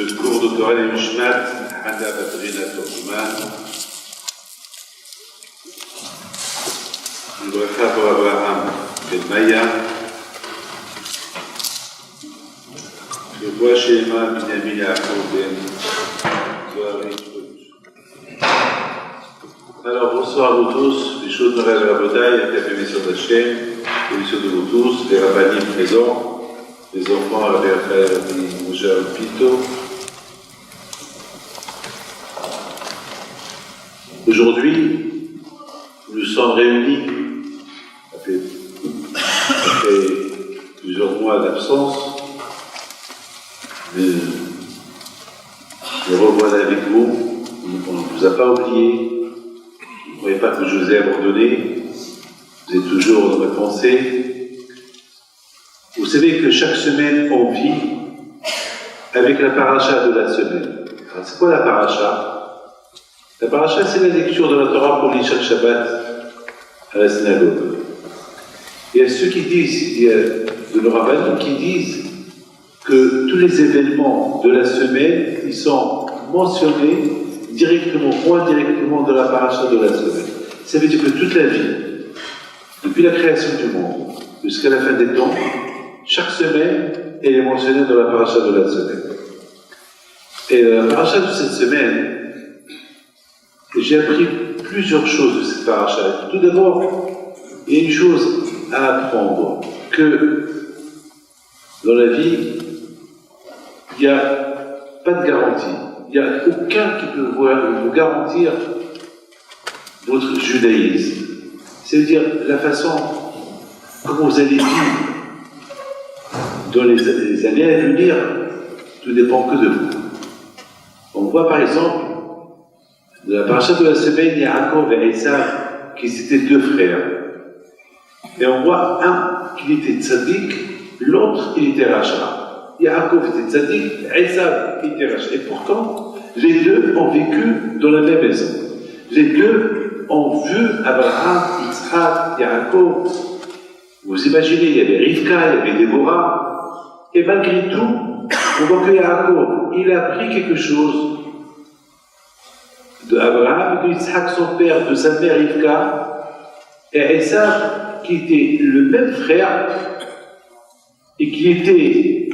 ce cours de Torah et Mishmat, Hana Batrina Torjuman. Une bracha pour Abraham et Maya. Je vois chez Emma, Binyamin Yaakov Ben Zohari. Alors bonsoir à vous tous, les choses de Rêve Rabotai, la émission d'Hachem, l'émission de vous tous, les rabbinim présents, les enfants, Rabbi Raphaël, Rabbi Moshe Pito. Aujourd'hui, nous sommes réunis, après plusieurs mois d'absence, mais nous revoilà avec vous, on ne vous a pas oublié. Ne croyez pas que je vous ai abandonné, vous êtes toujours dans mes pensées. Vous savez que chaque semaine, on vit avec la paracha de la semaine. Alors, c'est quoi la paracha? La paracha, c'est la lecture de la Torah qu'on lit chaque Shabbat à la synagogue. Il y a ceux qui disent, il y a de nos rabbins qui disent que tous les événements de la semaine, ils sont mentionnés directement ou indirectement de la paracha de la semaine. Ça veut dire que toute la vie, depuis la création du monde jusqu'à la fin des temps, chaque semaine, elle est mentionnée dans la paracha de la semaine. Et la paracha de cette semaine, j'ai appris plusieurs choses de cette paracha. Tout d'abord, il y a une chose à apprendre, que dans la vie, il n'y a pas de garantie. Il n'y a aucun qui peut vous garantir votre judaïsme. C'est-à-dire la façon comment vous allez vivre dans les années à venir, tout dépend que de vous. On voit par exemple, dans la paracha de la semaine, il y a Yaakov et Esav qui étaient deux frères. Et on voit un qui était tzaddik, l'autre il était rachat. Yaakov était tzaddik, Esav était rachat. Et pourtant, les deux ont vécu dans la même maison. Les deux ont vu Abraham, Yitzhak, Yaakov. Vous imaginez, il y avait Rivka, il y avait Déborah. Et malgré tout, on voit que Yaakov, il a appris quelque chose de Abraham, de Yitzhak, son père, de sa mère Rivka, et Esav, qui était le même frère, et qui était,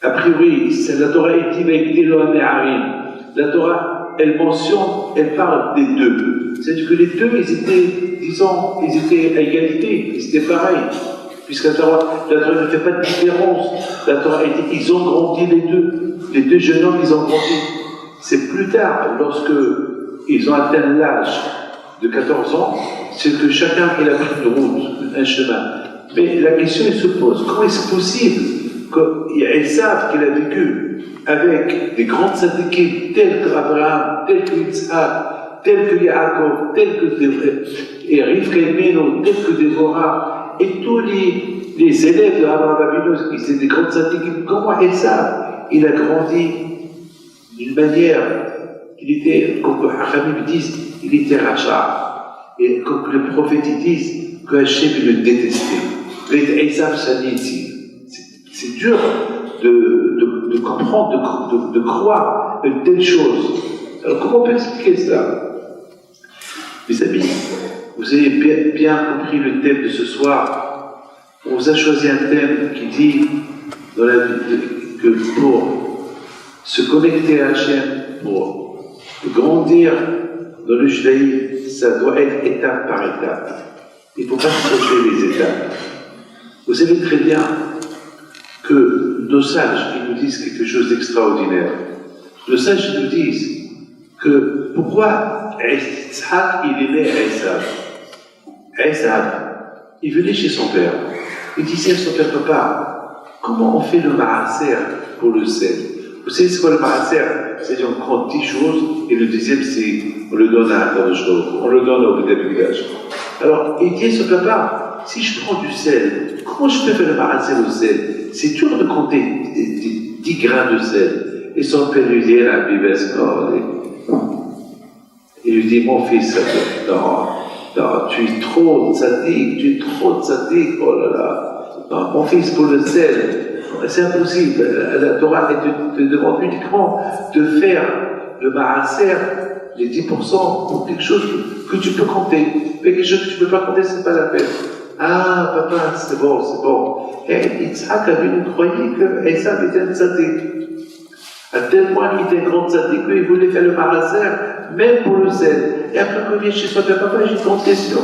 a priori, c'est la Torah la Torah, elle mentionne, elle parle des deux. C'est-à-dire que les deux, ils étaient à égalité, ils étaient pareils. Puisque la Torah ne fait pas de différence. La Torah, ils ont grandi les deux jeunes hommes, ils ont grandi. C'est plus tard, lorsque ils ont atteint l'âge de 14 ans, c'est que chacun il a pris une route, un chemin. Mais la question elle se pose, comment est-ce possible qu'il y a Esav qu'il a vécu avec des grands tzaddikim tels qu'Abraham, tels que Yitzhak, tels que Yaakov, tels que Rivka Imeno, tels que Déborah, et tous les élèves d'Abraham Avinu, qui étaient des grands tzaddikim, comment Esav il a grandi d'une manière, il était, comme les Hachamim disent, il était rachat. Et comme les prophètes disent, que Hachem le détestait. C'est dur de comprendre, de croire une telle chose. Alors comment on peut expliquer cela? Mes amis, vous avez bien compris le thème de ce soir. On vous a choisi un thème qui dit dans la vie que pour se connecter à Hachem, pour grandir dans le judaïsme, ça doit être étape par étape. Il ne faut pas sauter les étapes. Vous savez très bien que nos sages, ils nous disent quelque chose d'extraordinaire. Nos sages, ils nous disent que pourquoi Yitzhak, il aimait Esav. Esav, il venait chez son père. Il disait à son père, papa, comment on fait le maaser pour le sel? Vous savez c'est quoi le maaser? C'est-à-dire on prend 10 choses et le deuxième c'est on le donne à un choses, on le donne au village. Alors il dit à son papa, si je prends du sel, comment je peux faire le maaser au sel? C'est dur de compter 10 grains de sel. Et son père lui dit, la Bible, il lui dit, mon fils, non, tu es trop tzaddik, oh là là. Non, mon fils, pour le sel, c'est impossible. La Torah te demande uniquement de faire le ma'aser, les 10% pour quelque chose que tu peux compter. Mais quelque chose que tu ne peux pas compter, c'est pas la peine. Ah, papa, c'est bon, c'est bon. Et Yitzhak Avinu croyait que Esav était un tzaddik. À tel point qu'il était un grand tzaddik qu'il voulait faire le ma'aser, même pour le sel. Et après qu'on vient chez soi, papa, j'ai une grande question.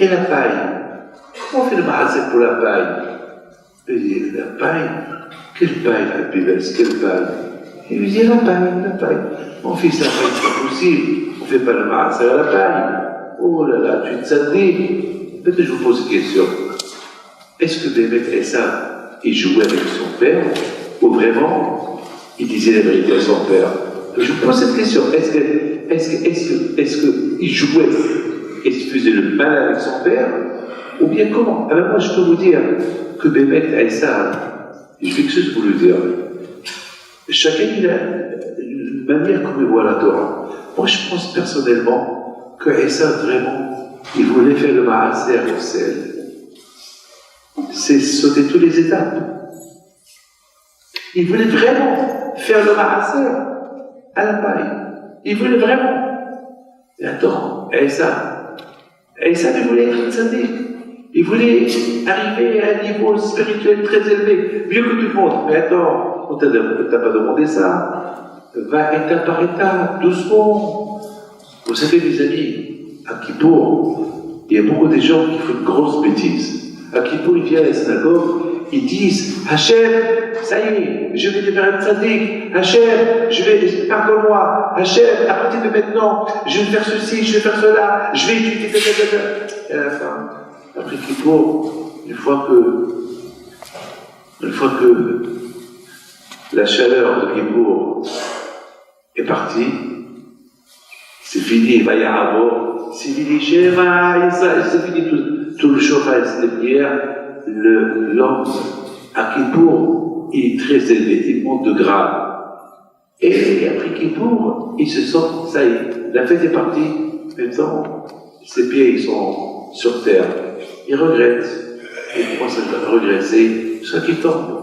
Et la paille? Comment on fait le ma'aser pour la paille? Il dit, la paille? Quelle paille, la Pivels? Quelle paille? Il lui dit, la paille. Mon fils, la paille, c'est pas possible. On ne fait pas le ma'aser à la paille. Oh là là, tu es tzaddik. Peut-être que je vous pose une question. Est-ce que Bémet Esav, il jouait avec son père, ou vraiment, il disait la vérité à son père? Je vous pose cette question. Est-ce qu'il jouait, est-ce qu'il faisait le mal avec son père, ou bien comment? Alors moi, je peux vous dire que Bémet Esav, je vais quelque chose vous le dire. Chacun, il a une manière comme il voit la Torah. Moi, je pense personnellement que Esav, vraiment, il voulait faire le ma'aser au sel. C'est sauter toutes les étapes. Il voulait vraiment faire le ma'aser à la paille. Il voulait vraiment. Et attends, Esav, il voulait être tzaddik. Il voulait arriver à un niveau spirituel très élevé, mieux que tout le monde. Mais attends, on t'a pas demandé ça. Va étape par étape, doucement. Vous savez, mes amis, à Kippour, il y a beaucoup de gens qui font une grosse bêtise. À Kippour, ils viennent à la synagogue, ils disent Hachem, ça y est, je vais devenir un tzaddik. Hachem, pardonne-moi. Hachem, à partir de maintenant, je vais faire ceci, je vais faire cela, je vais étudier. Et à la fin, après Kippour, une fois que la chaleur de Kippour est partie, c'est fini, il va y avoir, c'est fini, c'est fini tout le chauffage, c'est des prières. L'homme à Kippour, il est très élevé, il monte de grade. Et après Kippour, il se sent, ça y est, la fête est partie, maintenant, ses pieds ils sont sur terre. Il regrette, il commence à regresser, jusqu'à qu'il tombe.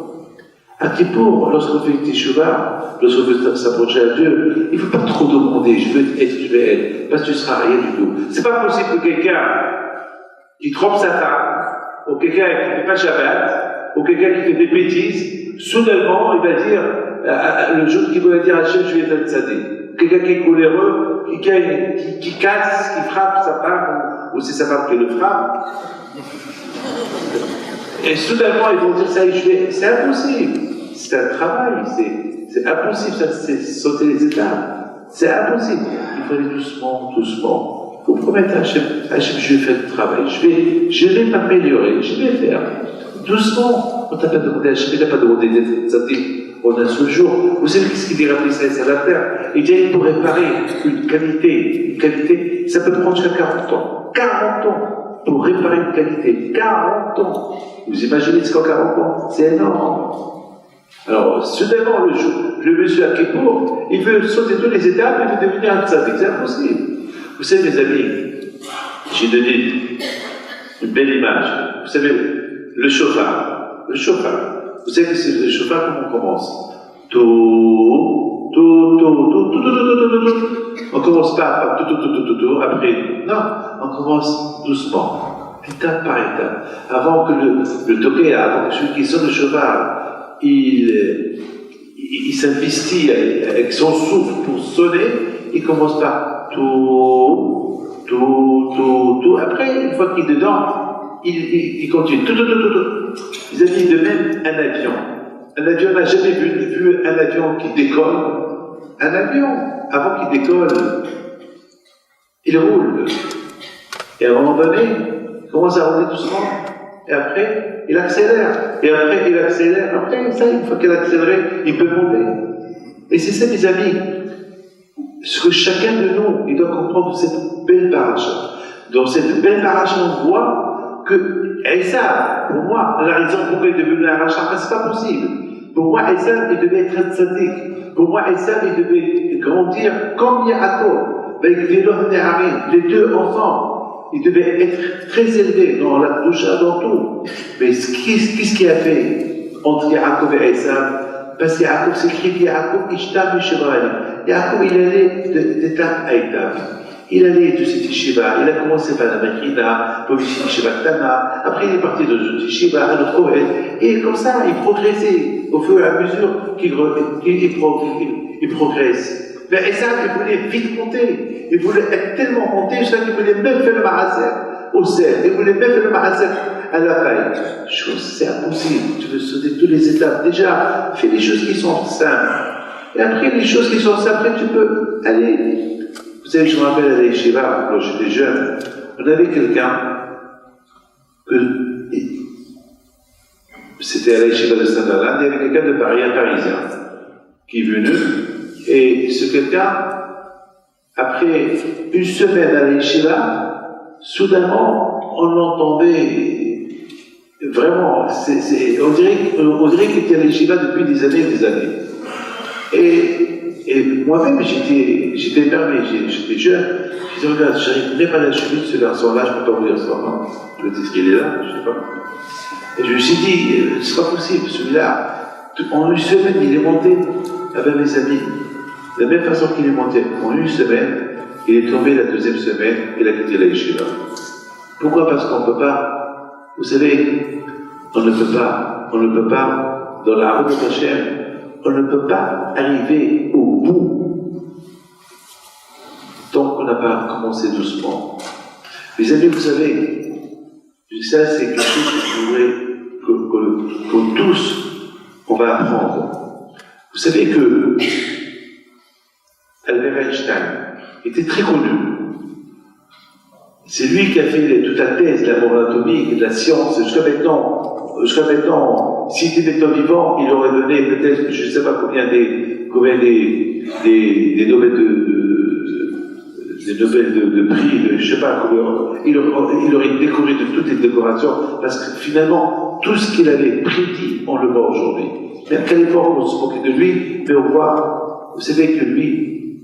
À Kippour, lorsqu'on fait une teshuva, lorsqu'on veut s'approcher à Dieu, il ne faut pas trop demander, je vais être, parce que tu ne seras rien du tout. C'est pas possible que quelqu'un qui trompe sa femme, ou quelqu'un qui ne fait pas Shabbat, ou quelqu'un qui fait des bêtises, soudainement, il va dire, le jour qu'il va dire à Hachem, je vais être un tzaddik. Quelqu'un qui est coléreux, qui casse, qui frappe sa femme, ou c'est sa femme qui le frappe. Et soudainement, ils vont dire ça, c'est impossible. C'est un travail, c'est impossible, ça, c'est sauter les étapes. C'est impossible. Il faut aller doucement. Il faut promettre à Hachem, je vais faire le travail, je vais m'améliorer, je vais faire. Doucement. On t'a pas demandé à Hachem, il n'a pas demandé d'être tzaddik en un seul jour. Vous savez ce qu'il dit Rabbi Israël à la terre? Il dit pour réparer une qualité, ça peut prendre jusqu'à 40 ans. 40 ans pour réparer une qualité. 40 ans. Vous imaginez ce qu'en 40 ans? C'est énorme. Alors, soudainement, le monsieur à Kippour, il veut sauter toutes les étapes, il veut devenir un tzaddik. C'est impossible. Vous savez, mes amis, j'ai donné une belle image. Vous savez, le chauffard. Vous savez que c'est le chauffard, comment on commence? On commence pas tout, après. Non, on commence doucement, étape par étape. Avant que le toqué, avant que celui qui sonne le cheval, il s'investit avec son souffle pour sonner, il commence par tout. Après, une fois qu'il est dedans, il continue. Ils ont dit de même un avion. Un avion n'a jamais vu un avion qui décolle. Un avion, avant qu'il décolle, il roule. Et à un moment donné, il commence à rouler doucement. Et après, il accélère. Après, ça, une fois qu'il a accéléré, il peut monter. Et c'est ça, mes amis. Ce que chacun de nous, il doit comprendre de cette belle paracha. Dans cette belle paracha, on voit que Esav, pour moi, la raison pourquoi il est devenu un rachat, c'est pas possible. Pour moi, Esav, il devait être un tzaddik. Pour moi, Esav, il devait grandir comme Yaakov, avec les deux ensemble. Il devait être très élevé dans la doucha, dans tout. Mais qu'est-ce qu'il a fait? entre Yaakov et Esav, parce que Yaakov s'écrit Yaakov Ishtam Yeshevrani. Yaakov, il allait d'étape à étape. Il allait de cette yeshiva, il a commencé par la Mechina, puis une yeshiva Tana, après il est parti de cette yeshiva à notre Kohen, et comme ça, il progressait au fur et à mesure qu'il progresse. Mais Esav, il voulait vite monter, il voulait être tellement monté, jusqu'à qu'il voulait même faire le Maaser au sel, il voulait même faire le Maaser à la paille. C'est impossible, tu veux sauter toutes les étapes. Déjà, fais des choses qui sont simples. Et après, les choses qui sont simples, après, tu peux aller. Vous savez, je me rappelle à la yeshiva, quand j'étais jeune, on avait quelqu'un c'était à la yeshiva de Saint-Alain, il y avait quelqu'un de Paris, un Parisien, qui est venu, et ce quelqu'un, après une semaine à la yeshiva, soudainement, on l'entendait vraiment, on dirait qu'il était à la yeshiva depuis des années et des années. Et moi-même, j'étais énervé, j'étais jeune. Je disais, regarde, j'arrive même à la cheville de ce garçon-là, je ne peux pas vous dire ça, non. Je me dis qu'il est là, je ne sais pas. Et je me suis dit, c'est pas possible, celui-là, en une semaine, il est monté avec mes amis. De la même façon qu'il est monté, en une semaine, il est tombé la deuxième semaine, il a quitté la yeshiva. Pourquoi? Parce qu'on ne peut pas, vous savez, on ne peut pas, dans la route de Hachem, on ne peut pas arriver au bout tant qu'on n'a pas commencé doucement. Mes amis, vous savez, ça c'est quelque chose que je voudrais que tous, on va apprendre. Vous savez que Albert Einstein était très connu. C'est lui qui a fait toute la thèse de la bombe atomique et de la science. Jusqu'à maintenant, s'il était vivant, il aurait donné peut-être, je ne sais pas combien des Nobel de prix, je ne sais pas combien, il aurait décoré de toutes les décorations, parce que finalement, tout ce qu'il avait prédit, on le voit aujourd'hui. Même qu'à l'époque, on se moquait de lui, mais on voit, vous savez que lui,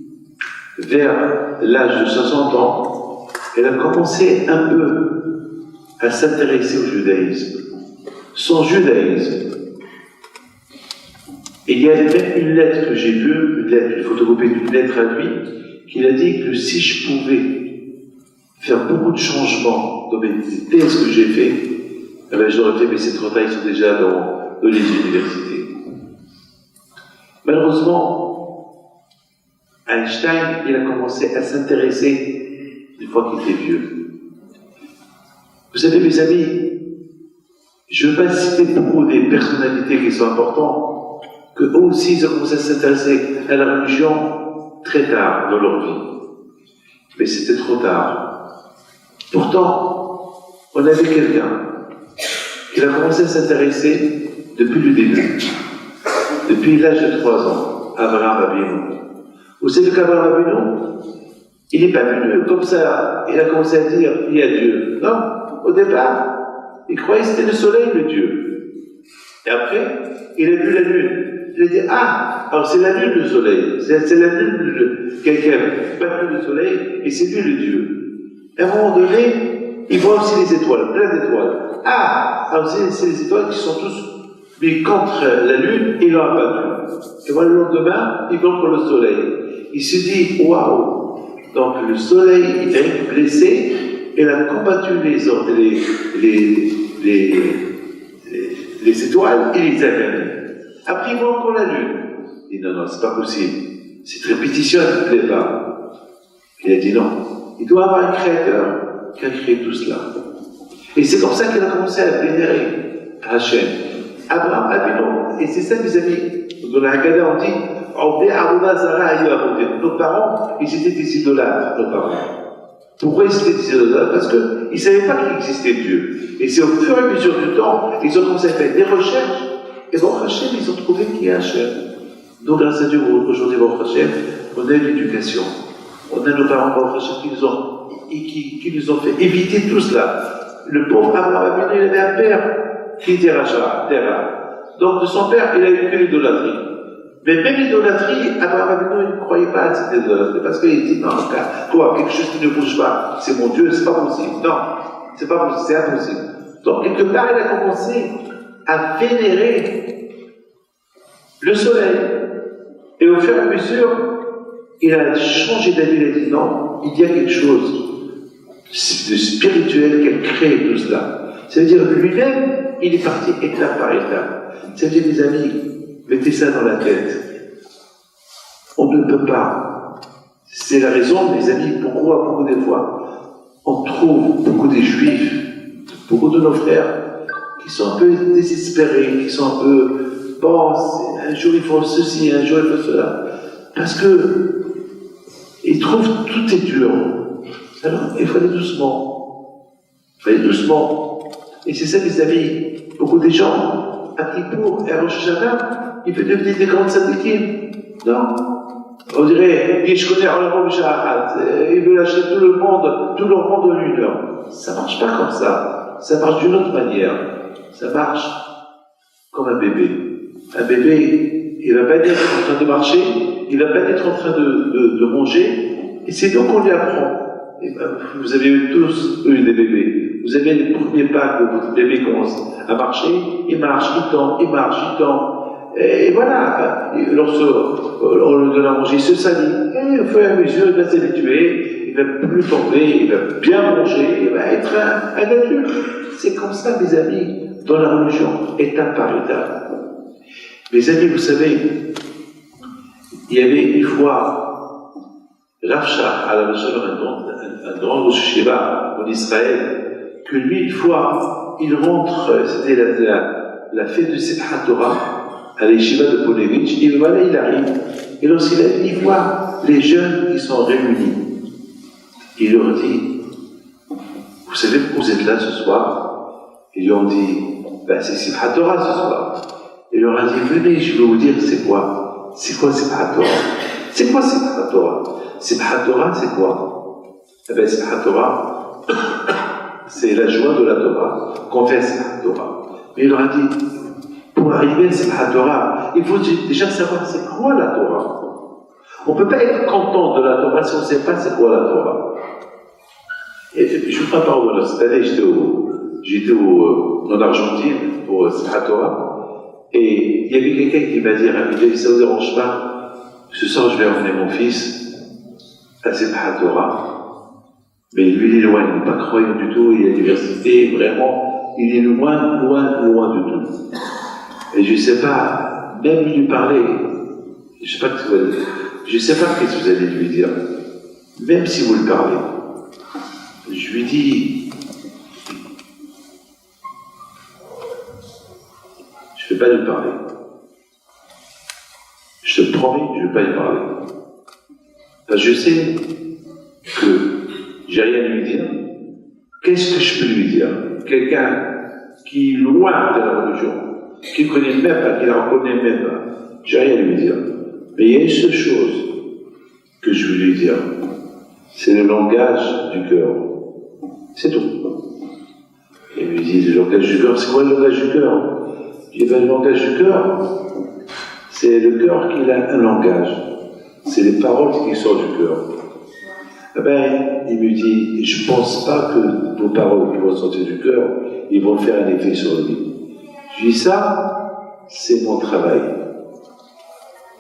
vers l'âge de 60 ans, elle a commencé un peu à s'intéresser au judaïsme. Son judaïsme. Et il y a même une lettre que j'ai vue, une photocopie d'une lettre à lui, qu'il a dit que si je pouvais faire beaucoup de changements dans mes thèses que j'ai fait, eh ben j'aurais fait, mais c'est trop tard, ils sont déjà dans les universités. Malheureusement, Einstein, il a commencé à s'intéresser une fois qu'il était vieux. Vous savez, mes amis, je ne veux pas citer beaucoup des personnalités qui sont importantes, qu'eux aussi, ils ont commencé à s'intéresser à la religion très tard dans leur vie. Mais c'était trop tard. Pourtant, on avait quelqu'un qui a commencé à s'intéresser depuis le début, depuis l'âge de 3 ans, Abraham Avinu. Vous savez qu'Abraham Avinu, il n'est pas venu comme ça, il a commencé à dire il y a Dieu. Non, au départ, il croyait que c'était le soleil, le Dieu. Et après, il a vu la lune. Il a dit, ah, alors c'est la lune le soleil. C'est la lune quelqu'un, pas plus le soleil, et c'est lui le Dieu. Et à un moment donné, il voit aussi les étoiles, plein d'étoiles. Ah, alors c'est les étoiles qui sont tous mis contre la lune, et il l'ont abattu. Et voilà, le lendemain, il contre le soleil. Il se dit, waouh! Donc le soleil, il est blessé, et il a combattu les étoiles, et les a gagnés. Après, il voit encore la lune. Il dit non, non, c'est pas possible. Cette répétition ne plaît pas. Il a dit non. Il doit avoir un créateur qui a créé tout cela. Et c'est comme ça qu'il a commencé à vénérer Hachem. Abraham Avinu. Et c'est ça, mes amis. Dans la Haggadah, on dit nos parents, ils étaient des idolâtres, nos parents. Pourquoi ils étaient des idolâtres? Parce qu'ils ne savaient pas qu'il existait Dieu. Et c'est au fur et à mesure du temps, ils ont commencé à faire des recherches. Et Baruch Hashem, ils ont trouvé qu'il y a Hachem. Donc, grâce à Dieu, aujourd'hui, Baruch Hashem, on a l'éducation. On a nos parents, Baruch Hashem, qui nous ont fait éviter tout cela. Le pauvre Abraham Avinu, il avait un père qui était Racha, Terah. Donc, de son père, il a eu que l'idolâtrie. Mais même l'idolâtrie, Abraham Avinu, il ne croyait pas à cette idolâtrie. Parce qu'il dit, non, quoi, quelque chose qui ne bouge pas, c'est mon Dieu, c'est pas possible. Non, c'est pas possible, c'est impossible. Donc, quelque part, il a commencé à vénérer le soleil. Et au fur et à mesure, il a changé d'avis, il a dit non, il y a quelque chose de spirituel qui a créé tout cela. Ça veut dire que lui-même, il est parti étape par étape. Ça veut dire, mes amis, mettez ça dans la tête. On ne peut pas. C'est la raison, mes amis, pourquoi beaucoup des fois, on trouve beaucoup des juifs, beaucoup de nos frères, qui sont un peu désespérés, qui sont un peu, bon, un jour il faut ceci, un jour il faut cela. Parce que ils trouvent tout est dur. Alors, il faut aller doucement. Il faut aller doucement. Et c'est ça, mes amis. Beaucoup de gens, à Kippour et à Rosh Hashanah, ils veulent devenir des grandes tzadikim. Non. On dirait, je connais Olam Shahat, ils veulent acheter tout leur monde en une heure. Ça ne marche pas comme ça. Ça marche d'une autre manière. Ça marche comme un bébé. Un bébé, il ne va pas être en train de marcher, il ne va pas être en train de manger, et c'est donc qu'on lui apprend. Et ben, vous avez tous eu des bébés. Vous avez les premiers pas que votre bébé commence à marcher, il marche, il tend, il marche, il tend. Et voilà, lorsqu'on lui donne à manger, il se salit. Et au fur et à mesure, il va s'habituer, il ne va plus tomber, il va bien manger, il va être un adulte. C'est comme ça, mes amis, dans la religion, étape par étape. Mes amis, vous savez, il y avait une fois Rav Shach, un grand Rosh Yeshiva en Israël, que lui, une fois, il rentre, c'était la fête de Simchat Torah, à l'Yeshiva de Polevitch, il arrive, et lorsqu'il arrive, il voit les jeunes qui sont réunis. Il leur dit, vous savez pourquoi vous êtes là ce soir? Ils lui ont dit, ben, c'est Simchat Torah ce soir. Il leur a dit, venez, je vais vous dire c'est quoi. C'est quoi Simchat Torah? C'est quoi Simchat Torah? Simchat Torah, c'est quoi? Eh bien, Simchat Torah, c'est la joie de la Torah qu'on fait Simchat Torah. Mais il leur a dit, pour arriver à Simchat Torah, il faut déjà savoir c'est quoi la Torah. On ne peut pas être content de la Torah si on ne sait pas c'est quoi la Torah. Et je vous prends parole, cette année j'étais en Argentine pour Simchat Torah. Et il y avait quelqu'un qui m'a dit, Rabbi, ça ne vous dérange pas, ce soir je vais emmener mon fils à Simchat Torah. Mais lui, il est loin, il n'est pas croyant du tout, il est à l'université, vraiment, il est loin du tout. Et je ne sais pas, même lui parler, je ne sais pas ce que vous allez dire, je ne sais pas ce que vous allez lui dire, même si vous le parlez. Je lui dis, je ne vais pas lui parler. Je te promets, je ne vais pas lui parler. Parce que je sais que j'ai rien à lui dire. Qu'est-ce que je peux lui dire? Quelqu'un qui est loin de la religion, qui ne connaît même pas, qui ne la reconnaît même pas, j'ai rien à lui dire. Mais il y a une seule chose que je veux lui dire, c'est le langage du cœur. C'est tout. Et il me dit, le langage du cœur, c'est quoi le langage du cœur? Je dis, le langage du cœur, c'est le cœur qui a un langage. C'est les paroles qui sortent du cœur. Eh bien, il me dit, je ne pense pas que vos paroles qui vont sortir du cœur, ils vont faire un effet sur lui. Je dis, ça, c'est mon travail.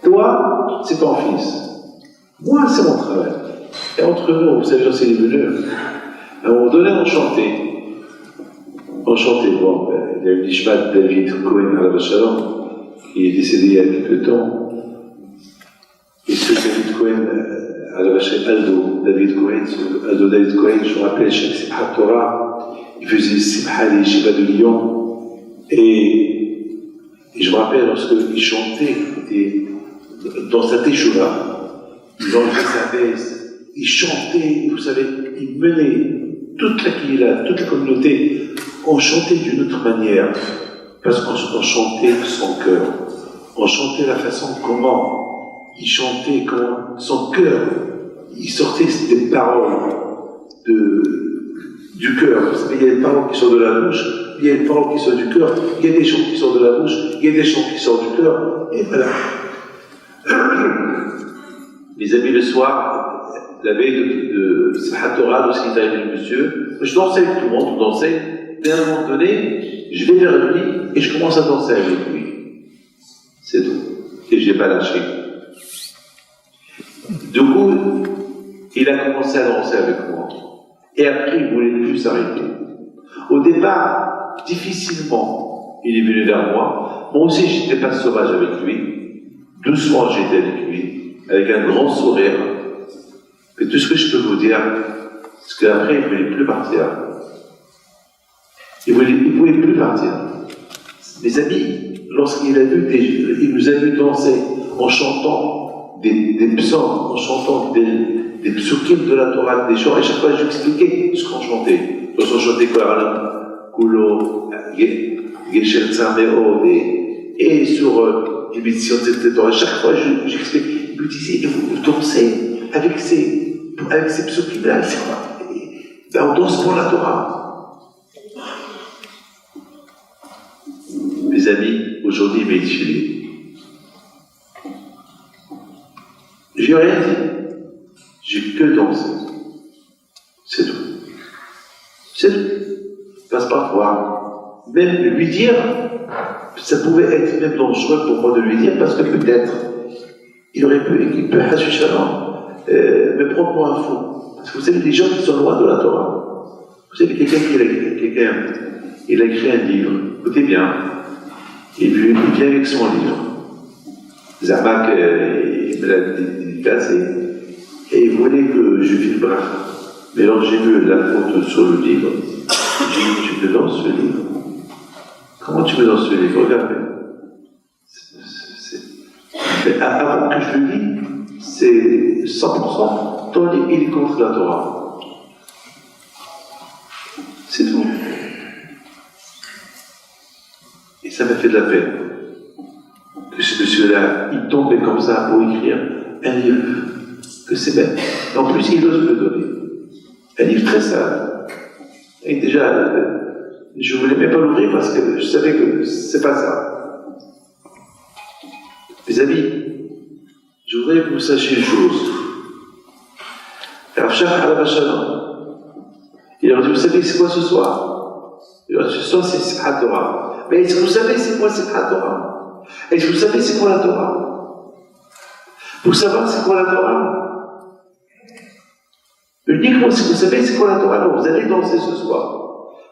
Toi, c'est ton fils. Moi, c'est mon travail. Et entre nous, vous savez, c'est les venus. À un moment donné, on chantait. Bon, il y a eu l'Ishmat David Cohen à la Shalom, qui est décédé il y a quelques temps. Et ce David Cohen, à la Shalom, David Cohen, je me rappelle, chaque Simchat Torah, il faisait Simchat l'Yeshiva de Lyon. Et je me rappelle, lorsqu'il chantait, dans sa Teshuvah, il enlevait sa veste, il chantait, vous savez, il menait toute la Kihila, toute la communauté. On chantait d'une autre manière, parce qu'on chantait son cœur. On chantait la façon comment il chantait, comment son cœur, il sortait des paroles du cœur. Vous savez, il y a des paroles qui sortent de la bouche, il y a des paroles qui sortent du cœur, il y a des chants qui sortent de la bouche, il y a des chants qui sortent du cœur, et voilà. Les amis, le soir, la veille de Simchat Torah, lorsqu'il est arrivé le monsieur, je dansais avec tout le monde, on dansait. Mais à un moment donné, je vais vers lui et je commence à danser avec lui. C'est tout. Et je n'ai pas lâché. Du coup, il a commencé à danser avec moi. Et après, il ne voulait plus s'arrêter. Au départ, difficilement, il est venu vers moi. Moi aussi, je n'étais pas sauvage avec lui. Doucement, j'étais avec lui, avec un grand sourire. Mais tout ce que je peux vous dire, c'est qu'après, il ne voulait plus partir. Il ne voulait plus partir. Mes amis, lorsqu'il a vu, il nous a vu danser en chantant des psaumes, en chantant des psukim de la Torah, des chants, et chaque fois je lui expliquais ce qu'on chantait. Quand on chantait Kohanim, Kulo, Gesher Tzameo, et sur l'émission de Torah, chaque fois j'expliquais, il me disait, vous dansez avec ces psukim-là, c'est quoi? Ben, on danse pour la Torah. Mes amis, aujourd'hui, il m'a étudié. Je n'ai rien dit. J'ai que dansé. C'est tout. C'est tout. Parce que parfois, même lui dire, ça pouvait être même dangereux pour moi de lui dire, parce que peut-être, il peut me prendre pour un fou. Parce que vous savez, les gens qui sont loin de la Torah, vous savez, quelqu'un il a écrit un livre, écoutez bien, et puis il vient avec son livre. Zamak, il me l'a dédicacé, et il voulait que je filme. Mais alors j'ai vu la photo sur le livre, j'ai dit, tu me danses ce livre? Comment tu me danses ce livre? Regarde. Mais avant que je le lis, c'est 100%, ton livre, il est contre la Torah. C'est tout. Et ça m'a fait de la peine que ce monsieur-là, il tombait comme ça pour écrire un livre, que c'est bête. En plus, il ose me donner. Un livre très sale. Et déjà, je ne voulais même pas l'ouvrir parce que je savais que c'est pas ça. Mes amis, je voudrais que vous sachiez une chose. Rav Shach Alav Shalom, il leur dit, vous savez c'est quoi ce soir? Il leur dit, ce soir c'est Simchat Torah. Mais est-ce que vous savez c'est quoi Simchat Torah? Est-ce que vous savez c'est quoi la Torah? Pour savoir c'est quoi la Torah? Uniquement si vous savez c'est quoi la Torah, alors vous allez danser ce soir.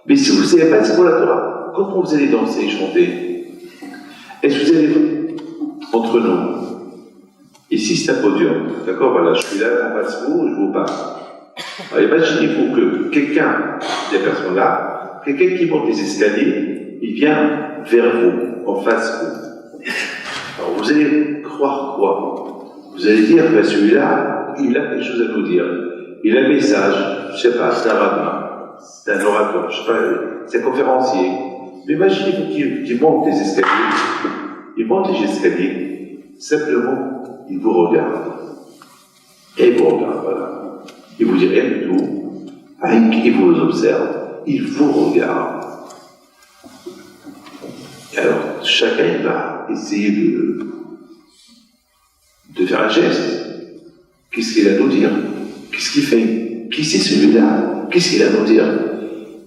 Mais si vous ne savez pas c'est quoi la Torah, comment vous allez danser et chanter? Est-ce que vous allez entre nous? Ici c'est un podium, d'accord? Voilà, je suis là, en face de vous, je vous parle. Alors imaginez-vous que quelqu'un, il y a personne là, quelqu'un qui monte les escaliers, il vient vers vous, en face de vous. Alors vous allez croire quoi? Vous allez dire, ben celui-là, il a quelque chose à nous dire. Il a un message, je ne sais pas, c'est un rabbin, c'est un orateur, je ne sais pas, c'est un conférencier. Mais imaginez-vous qu'il monte les escaliers, il monte les escaliers, simplement, il vous regarde. Et il vous regarde, voilà. Il ne vous dit rien du tout. Il vous observe, il vous regarde. Et alors, chacun va essayer de faire un geste. Qu'est-ce qu'il a à nous dire? Qu'est-ce qu'il fait? Qui c'est celui-là? Qu'est-ce qu'il a à nous dire?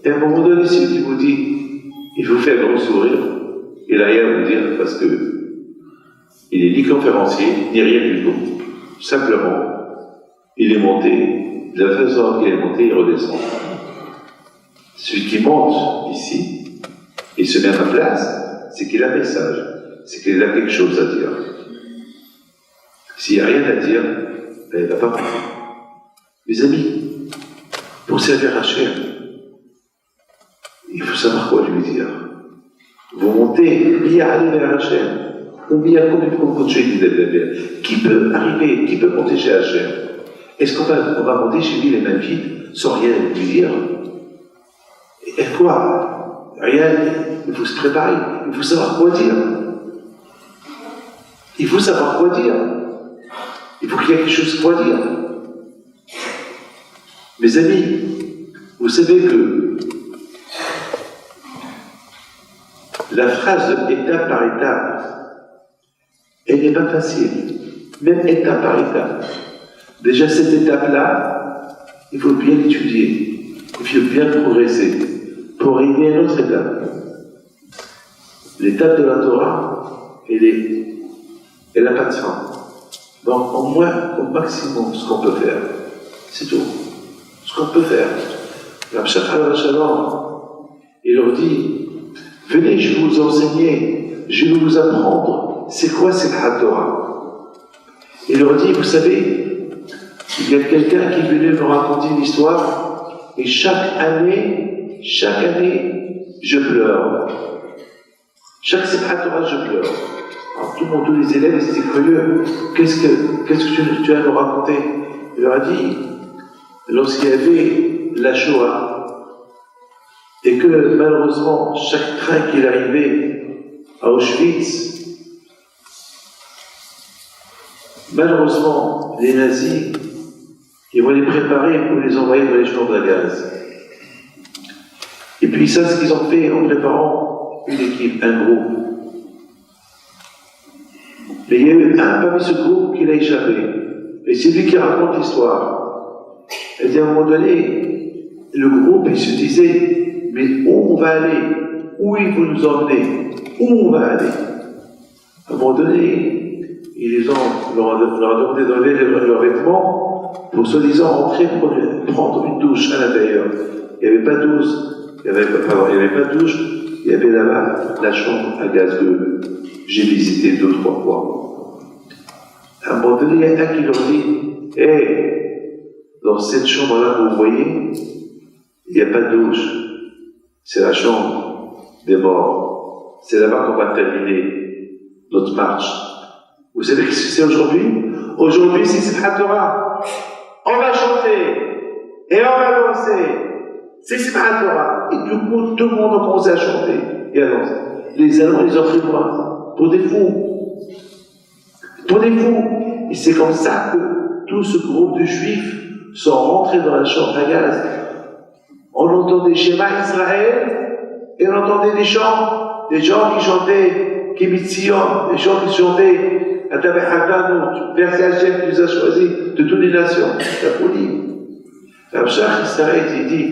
Et à un moment donné, celui qui vous dit, il vous fait un gros sourire, il n'a rien à vous dire parce que il n'est ni conférencier, ni rien du tout. Simplement, il est monté, de la façon dont il est monté, il redescend. Celui qui monte ici, et se met à ma place, c'est qu'il a un message, c'est qu'il a quelque chose à dire. S'il n'y a rien à dire, ben, il ne va pas parler. Mes amis, pour servir Hachem, il faut savoir quoi lui dire. Vous montez, bien aller vers Hachem, ou bien qui peut arriver, qui peut monter chez Hachem? Est-ce qu'on va monter chez lui les mains vides, sans rien lui dire? Et quoi? Rien, il faut se préparer, il faut savoir quoi dire. Il faut savoir quoi dire. Il faut qu'il y ait quelque chose quoi dire. Mes amis, vous savez que la phrase étape par étape, elle n'est pas facile, même étape par étape. Déjà cette étape-là, il faut bien l'étudier, il faut bien progresser pour arriver à une autre étape. l'étape de la Torah, elle n'a pas de fin. Donc, au maximum, ce qu'on peut faire, c'est tout. Ce qu'on peut faire. L'Amshach Shalom, il leur dit, venez, je vais vous enseigner, je vais vous apprendre, c'est quoi Simchat Torah. Il leur dit, vous savez, il y a quelqu'un qui est venu me raconter une histoire, et chaque année, je pleure. Chaque Simchat Torah, je pleure. Alors, tout le monde, tous les élèves, ils étaient curieux. Qu'est-ce que tu vas nous raconter? Il leur a dit, lorsqu'il y avait la Shoah, et que malheureusement, chaque train qui arrivait à Auschwitz, malheureusement, les nazis, ils vont les préparer pour les envoyer dans les chambres à gaz. Et puis ça, ce qu'ils ont fait en préparant une équipe, un groupe. Mais il y a eu un parmi ce groupe qui l'a échappé. Et c'est lui qui raconte l'histoire. Et à un moment donné, le groupe, il se disait, mais où on va aller? Où ils vont nous emmener? Où on va aller? À un moment donné, ils leur ont demandé d'enlever leurs vêtements pour soi-disant rentrer prendre une douche à l'intérieur. Il n'y avait pas de douche. Il n'y avait pas de douche. Il y avait là-bas la chambre à gaz que j'ai visité 2 ou 3 fois. À un moment donné, il y a un qui leur dit, hey, dans cette chambre-là que vous voyez, il n'y a pas de douche. C'est la chambre des morts. C'est là-bas qu'on va terminer notre marche. Vous savez ce que c'est aujourd'hui? Aujourd'hui, c'est Simchat Torah. On va chanter et on va danser. C'est Simchat Torah. Et du coup, tout le monde a commencé à chanter et à danser. Les Allemands, ils ont pris moi pour des fous. Pour des fous. Et c'est comme ça que tout ce groupe de juifs sont rentrés dans la chambre à gaz. On entendait Shema Israël et on entendait des gens qui chantaient Kimitzion, des gens qui chantaient Ataveh Hadanu, verset Hachem qui nous a choisis de toutes les nations, la folie. L'Amshach il s'arrête et il dit,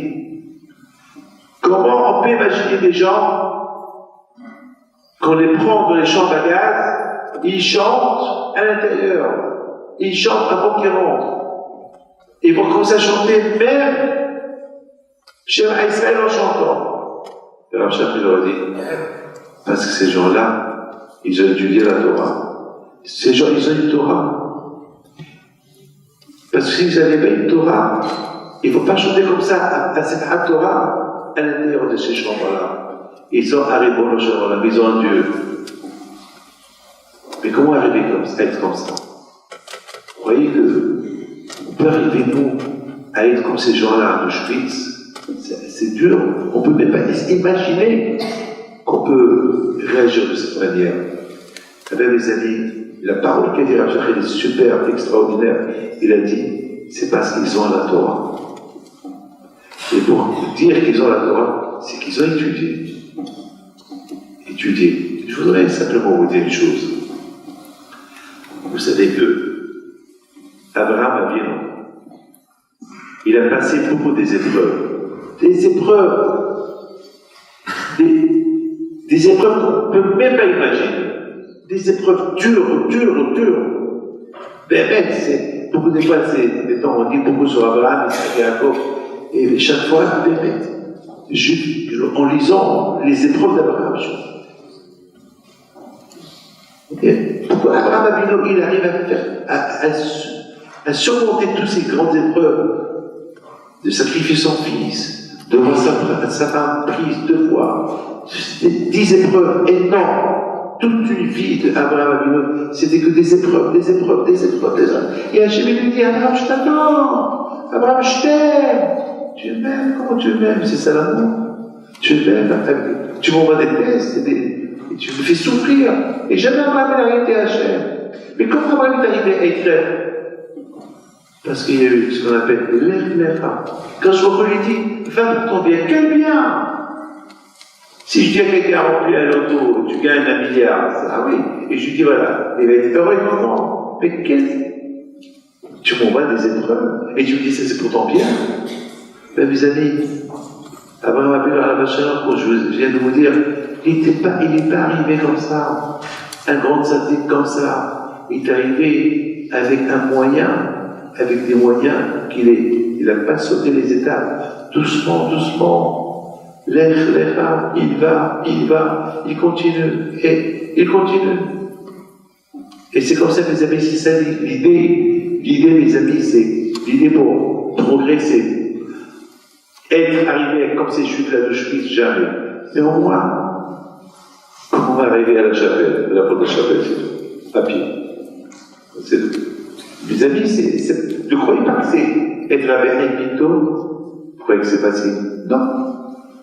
comment on peut imaginer des gens qu'on les prend dans les chambres à gaz, ils chantent à l'intérieur, ils chantent avant qu'ils rentrent. Ils vont commencer à chanter même Shema Israël en chantant. Et l'Amshach il leur a dit, parce que ces gens-là, ils ont étudié la Torah. Ces gens, ils ont une Torah. Parce que si vous n'avez pas une Torah, il ne faut pas chanter comme ça à cette Torah à l'intérieur de ces chambres-là. Ils ont arrivé au Shalom, ils ont un Dieu. Mais comment arriver à être comme ça? Vous voyez qu'on peut arriver, nous, à être comme ces gens-là à Auschwitz. C'est dur. On ne peut même pas imaginer qu'on peut réagir de cette manière. Eh bien, mes amis, la parole qu'a dit Rav Shach est super, extraordinaire. Il a dit, c'est parce qu'ils ont la Torah. Et pour dire qu'ils ont la Torah, c'est qu'ils ont étudié. Je voudrais simplement vous dire une chose. Vous savez que Abraham Avinu, il a passé beaucoup des épreuves. Des épreuves qu'on ne peut même pas imaginer. Des épreuves dures. Ben, c'est, beaucoup de fois, c'est des temps, on dit beaucoup sur Abraham, et Jacob, et chaque fois, en lisant les épreuves d'Abraham. Pourquoi Abraham Avinu, il arrive à surmonter toutes ces grandes épreuves, de sacrifier son fils, de voir sa femme prise 2 fois, 10 épreuves énormes. Toute une vie d'Abraham Avinu, c'était que des épreuves. Et Hachem lui dit, Abraham, je t'attends. Abraham, je t'aime. Tu m'aimes, comment tu m'aimes? C'est ça l'amour. Tu m'aimes, tu m'envoies des tests, et tu me fais souffrir. Et jamais Abraham n'est arrivé à Hachem. Mais comment Abraham est arrivé à Israël? Parce qu'il y a eu ce qu'on appelle l'Efa. Quand je lui dis, va pour ton bien, quel bien? Si je dis à quelqu'un rempli à l'auto, tu gagnes 1 milliard, ah oui, et je lui dis voilà, il va être heureux et content. Mais tu m'envoies des épreuves, et tu me dis ça c'est pour ton bien. Ben, mes amis, Avant Rabbi Shalom, quand je viens de vous dire, il n'est pas arrivé comme ça. Un grand tzaddik comme ça, il est arrivé avec un moyen, avec des moyens il n'a pas sauté les étapes. Doucement, doucement. L'Echa, il va, il continue, et il continue. Et c'est comme ça, mes amis, c'est ça l'idée. L'idée, mes amis, c'est l'idée pour progresser. Être arrivé comme ces juifs là de Schmitz, jamais. Mais au moins, comment on va arriver à la chapelle, à la porte de la chapelle, c'est tout, à pied. C'est tout. Mes amis, ne croyez pas que c'est être avec Pito, vous croyez que c'est facile. Non.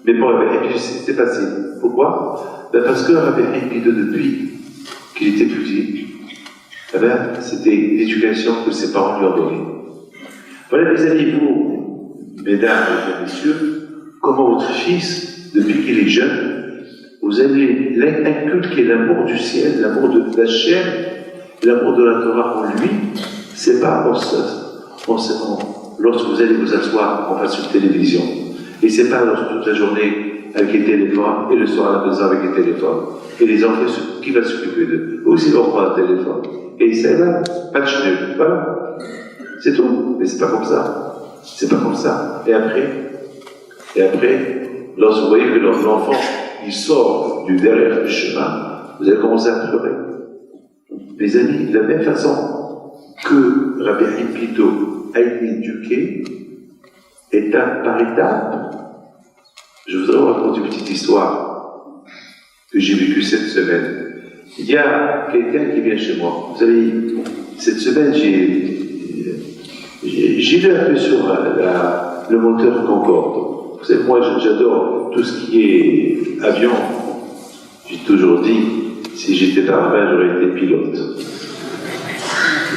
Mais pour Rabbi Pito, c'est facile. Pourquoi? Parce que Rabbi Pito, depuis qu'il était petit, c'était l'éducation que ses parents lui ont donnée. Voilà, mes amis, vous, mesdames et messieurs, comment votre fils, depuis qu'il est jeune, vous avez inculqué l'amour du ciel, l'amour de la chair, l'amour de la Torah en lui. C'est pas lorsque vous allez vous asseoir en face d'une télévision. Et c'est pas toute la journée avec les téléphones et le soir à la maison avec les téléphones. Et les enfants, qui va s'occuper d'eux? Ou c'est leur prendre un téléphone. Et c'est là, pas de chenille. Voilà. C'est tout. Mais c'est pas comme ça. C'est pas comme ça. Et après, lorsque vous voyez que l'enfant, il sort derrière le chemin, vous allez commencer à pleurer. Mes amis, de la même façon que Rabbi Pito a été éduqué, étape par étape, je voudrais vous raconter une petite histoire que j'ai vécue cette semaine. Il y a quelqu'un qui vient chez moi. Vous savez, cette semaine, j'ai vu un peu sur le moteur Concorde. Vous savez, moi, j'adore tout ce qui est avion. J'ai toujours dit, si j'étais parrain, j'aurais été pilote.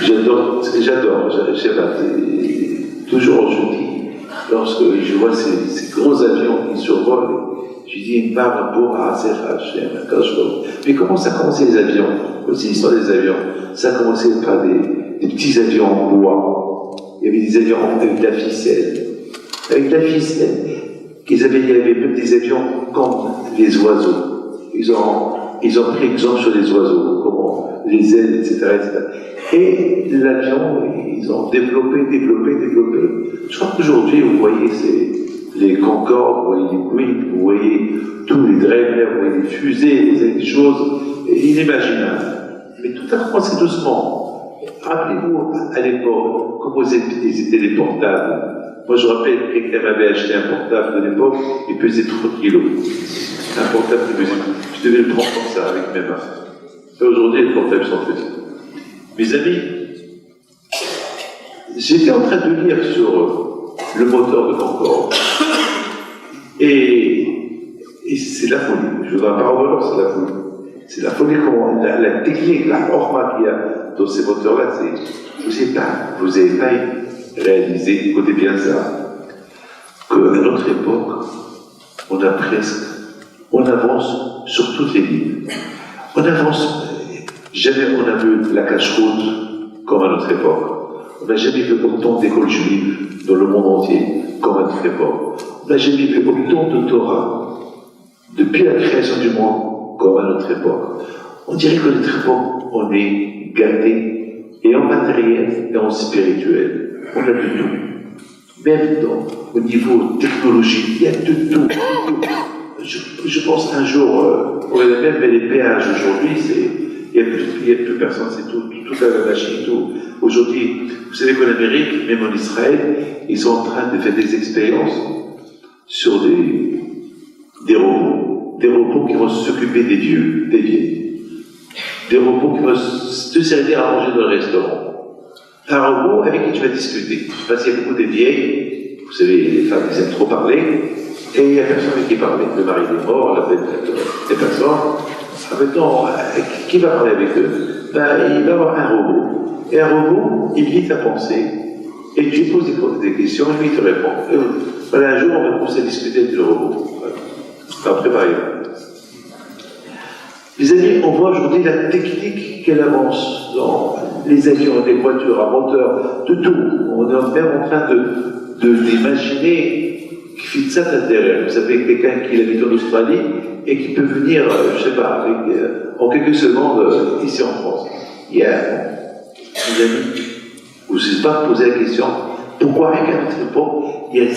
J'adore, je sais pas, toujours je dis, lorsque je vois ces gros avions qui survolent, je dis, il parle pour mais comment ça a commencé les avions? Aussi l'histoire des avions, ça a commencé par des petits avions en bois. Il y avait des avions avec de la ficelle. Avec de la ficelle, il y avait même des avions comme les oiseaux. Ils ont pris exemple sur les oiseaux, comment les ailes, etc. Et l'avion, ils ont développé. Je crois qu'aujourd'hui, vous voyez les Concorde, vous voyez les Boeing, vous voyez tous les Dreamliner, vous voyez les fusées, vous avez des choses inimaginables. Mais tout a commencé doucement. Rappelez-vous, à l'époque, comment ils étaient les portables. Moi, je rappelle que quelqu'un m'avait acheté un portable de l'époque, il pesait 30 kilos. Un portable qui pesait. Je devais le prendre comme ça, avec mes mains. Et aujourd'hui, les portables sont petits. Mes amis, j'étais en train de lire sur le moteur de Concorde. Et c'est la folie. Je vous en parle, c'est la folie. C'est la folie, comment la technique, la format qu'il y a dans ces moteurs-là, vous n'avez pas réalisé, écoutez bien ça, qu'à notre époque, on avance sur toutes les lignes. On avance, jamais on a vu la cache-route comme à notre époque. On n'a jamais vu autant d'écoles juives dans le monde entier comme à notre époque. On n'a jamais vu autant de Torah depuis la création du monde comme à notre époque. On dirait que notre époque, on est gâté et en matériel et en spirituel. On a de tout. Même au niveau technologique, il y a de tout. Je pense qu'un jour, on a même les péages aujourd'hui, il n'y a plus personne, c'est tout à la machine, tout. Aujourd'hui, vous savez qu'en Amérique, même en Israël, ils sont en train de faire des expériences sur des robots qui vont s'occuper des vieux, des robots qui vont te servir à manger dans le restaurant. Un robot avec qui tu vas discuter, parce qu'il y a beaucoup de vieilles, vous savez, les femmes, elles aiment trop parler, et il n'y a personne avec qui parler. Le mari est mort, la belle, les personnes. Maintenant, qui va parler avec eux? Il va y avoir un robot. Et un robot, il lit ta pensée, et tu poses des questions, et lui il te répond. Et voilà, un jour, on va commencer à discuter avec le robot. Voilà. Préparez. Les amis, on voit aujourd'hui la technique qu'elle avance dans les avions, les voitures à moteur, de tout. On est même en train d'imaginer qui fait ça d'intérieur. Vous savez, quelqu'un qui habite en Australie et qui peut venir, je ne sais pas, en quelques secondes ici en France. Hier, mes amis, vous n'osez pas poser la question, pourquoi avec un téléphone, il y a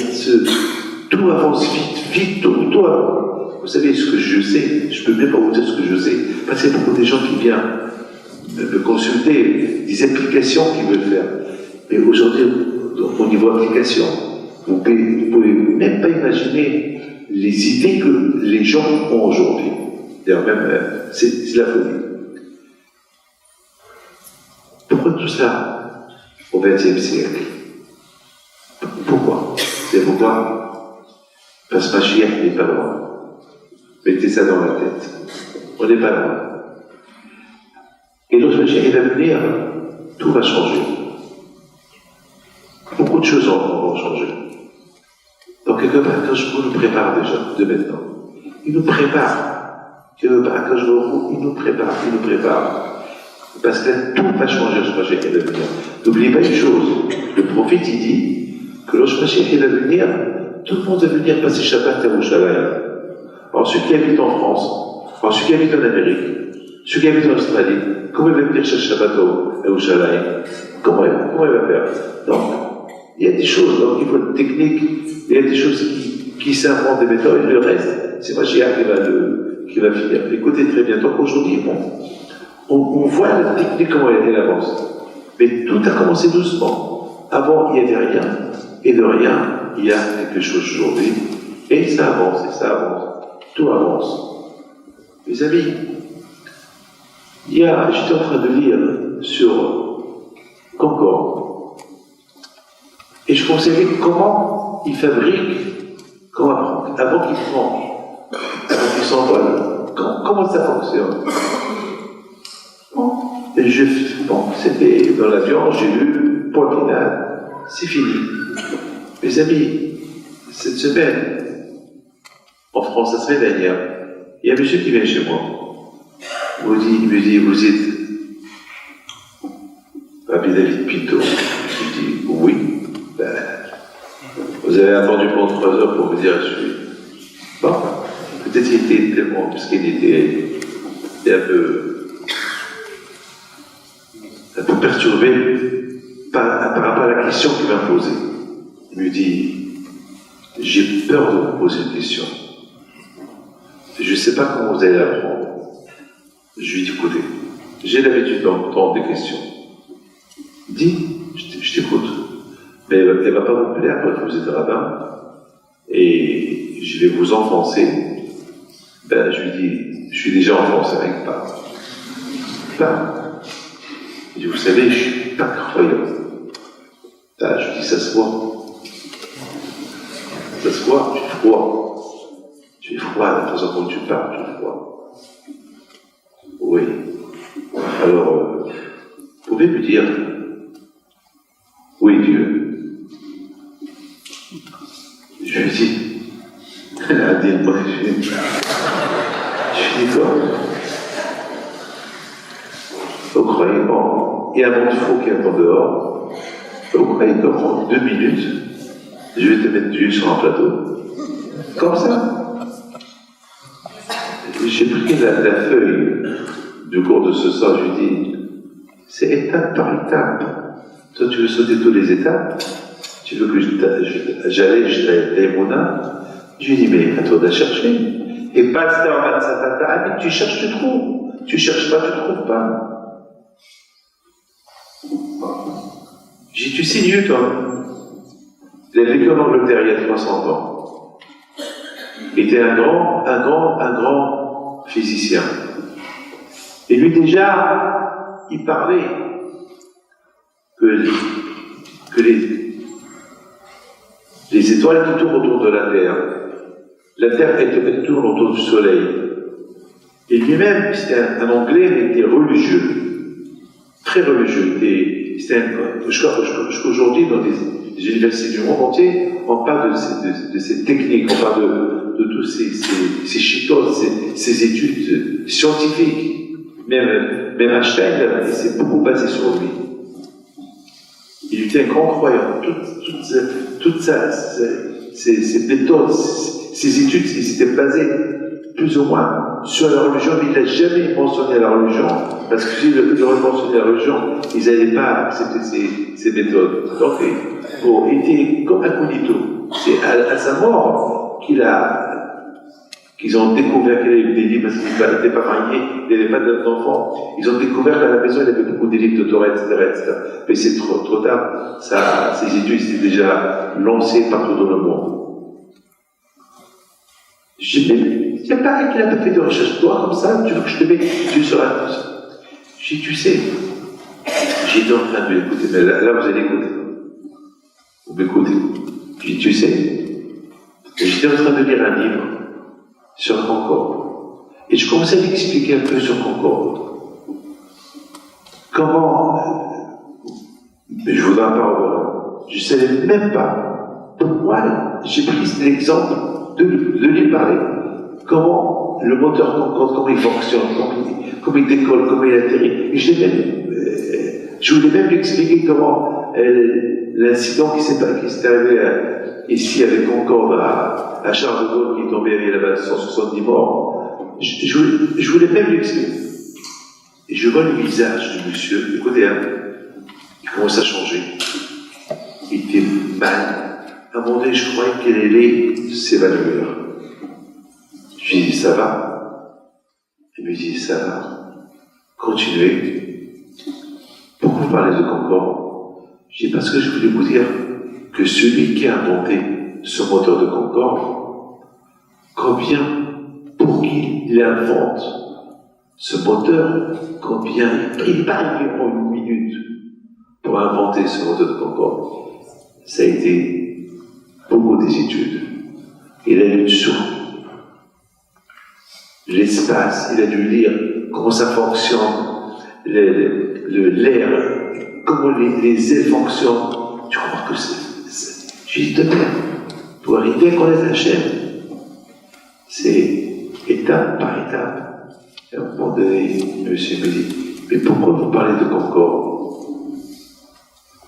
tout avance vite, tout avance. Vous savez ce que je sais, je ne peux même pas vous dire ce que je sais, parce qu'il y a beaucoup de gens qui viennent me consulter, des applications qu'ils veulent faire. Mais aujourd'hui, au niveau application, vous ne pouvez même pas imaginer les idées que les gens ont aujourd'hui. D'ailleurs, même, c'est la folie. Pourquoi tout ça au XXe siècle? Pourquoi? C'est pourquoi? Parce que Mashiach n'est pas loin. Mettez ça dans la tête. On n'est pas loin. Et lorsque Mashiach va venir, tout va changer. Beaucoup de choses vont changer. Donc, quelque part, quand je nous prépare déjà, de maintenant, il nous prépare. Quelque part, quand je il nous prépare. Parce que là, tout va changer lorsque Mashiach va venir. N'oubliez pas une chose, le prophète, il dit que lorsque Mashiach va venir, tout le monde va venir passer Shabbat à Yerushalayim. Alors, ceux qui habitent en France, alors ceux qui habitent en Amérique, ceux qui habitent en Australie, comment il va venir chercher Shabbat à Yerushalayim? Comment il va faire? Donc, il y a des choses, donc il faut une technique, il y a des choses qui s'inventent des méthodes, et le reste, c'est Mashiach qui va finir. Écoutez très bien, donc aujourd'hui, on voit la technique, comment elle avance. Mais tout a commencé doucement. Avant, il n'y avait rien, et de rien, il y a quelque chose aujourd'hui, et ça avance, tout avance. Mes amis, j'étais en train de lire sur Concorde, et je conseillais comment ils fabriquent, avant qu'ils mangent, avant qu'ils s'envolent, comment ça fonctionne. C'était dans l'avion, j'ai lu, point final, c'est fini. Mes amis, cette semaine, en France, la semaine dernière, il y a un monsieur qui vient chez moi. Il me dit, vous êtes Rabbi David Pinto? Je dis, oui. Vous avez attendu pendant 3 heures pour me dire, je suis. Bon, peut-être qu'il était tellement, parce qu'il était un peu perturbé par rapport à la question qu'il m'a posée. Il me dit, j'ai peur de vous poser une question. Je ne sais pas comment vous allez la prendre. Je lui dis, écoutez, j'ai l'habitude d'entendre des questions. Dis, je t'écoute. Mais elle ne va pas vous plaire parce que vous êtes rabbin. Et je vais vous enfoncer. Je lui dis, je suis déjà enfoncé avec pas. Je dis, vous savez, je ne suis pas croyant. Je lui dis, ça se voit. Ça se voit, tu es froid. Tu es froid, la façon dont tu parles, tu es froid. Oui. Alors, vous pouvez me dire, où est Dieu? Je lui dis, elle a dit, moi, je lui dis quoi? Vous croyez bon, il y a un monde faux qui est en dehors. Vous croyez qu'en 2 minutes, je vais te mettre Dieu sur un plateau? Comme ça. J'ai pris la feuille du cours de ce soir, je lui dis, c'est étape par étape. Toi, tu veux sauter toutes les étapes? Tu veux que j'allège ta émouna? Je lui dis, mais à toi de chercher. Et passe en bas de sa tata, tu cherches, tu trouves. Tu cherches pas, tu trouves pas. J'ai dit, tu sais Dieu, toi. Il a vécu en Angleterre il y a 300 ans. Il était un grand physicien. Et lui déjà, il parlait que les étoiles qui tournent autour de la Terre elle tourne autour du Soleil. Et lui-même, c'était un Anglais, mais il était religieux, très religieux. Jusqu'aujourd'hui, dans les universités du monde entier, on parle de ces techniques, on parle de tous ces chitos, ces études scientifiques. Même Einstein, il s'est beaucoup basé sur lui. Il était un grand croyant. Toute sa ses méthodes, ses études, ils étaient basés plus ou moins sur la religion, mais il n'a jamais mentionné la religion, parce que s'il aurait mentionné la religion, ils n'allaient pas accepter ces méthodes. Donc, il était comme incognito. C'est à sa mort qu'ils ont découvert qu'il avait des livres, parce qu'il n'était pas marié, il n'avait pas d'enfants. Ils ont découvert qu'à la maison, il avait beaucoup de livres de Torah, etc. Mais c'est trop tard. Ses études étaient déjà lancées partout dans le monde. Il n'y a pas un qui n'a pas fait de recherche. Toi, comme ça, tu veux que je te mette, tu seras tout ça. Je dis, tu sais, j'étais en train de l'écouter, mais là vous allez écouter. Vous m'écoutez. Je dis, tu sais, j'étais en train de lire un livre sur Concorde. Et je commençais à l'expliquer un peu sur Concorde. Comment, je vous en parle, je ne savais même pas pourquoi j'ai pris cet exemple de lui parler. Comment le moteur Concorde, comment il fonctionne, comment il décolle, comment il atterrit. Et je voulais même lui expliquer comment l'incident qui s'est arrivé ici avec Concorde à Charles de Gaulle, qui est tombé avec là-bas 170 morts. Je voulais même lui expliquer. Et je vois le visage du monsieur, écoutez, il commence à changer. Il était mal. À un moment donné, je croyais qu'il allait s'évanouir. Je lui ai dit, ça va? Il me dit, ça va. Continuez. Pourquoi vous parlez de Concorde? Je dis, parce que je voulais vous dire que celui qui a inventé ce moteur de Concorde, combien, pour qu'il invente ce moteur, combien il n'est pas arrivé en une minute pour inventer ce moteur de Concorde. Ça a été beaucoup des études. Il a lu sur l'espace, il a dû lire comment ça fonctionne, l'air, comment les ailes fonctionnent. Tu crois que c'est j'ai dit de même. Pour arriver à connaître la chaîne, c'est étape par étape. Et à un moment donné, le monsieur me dit, mais pourquoi vous parlez de Concorde?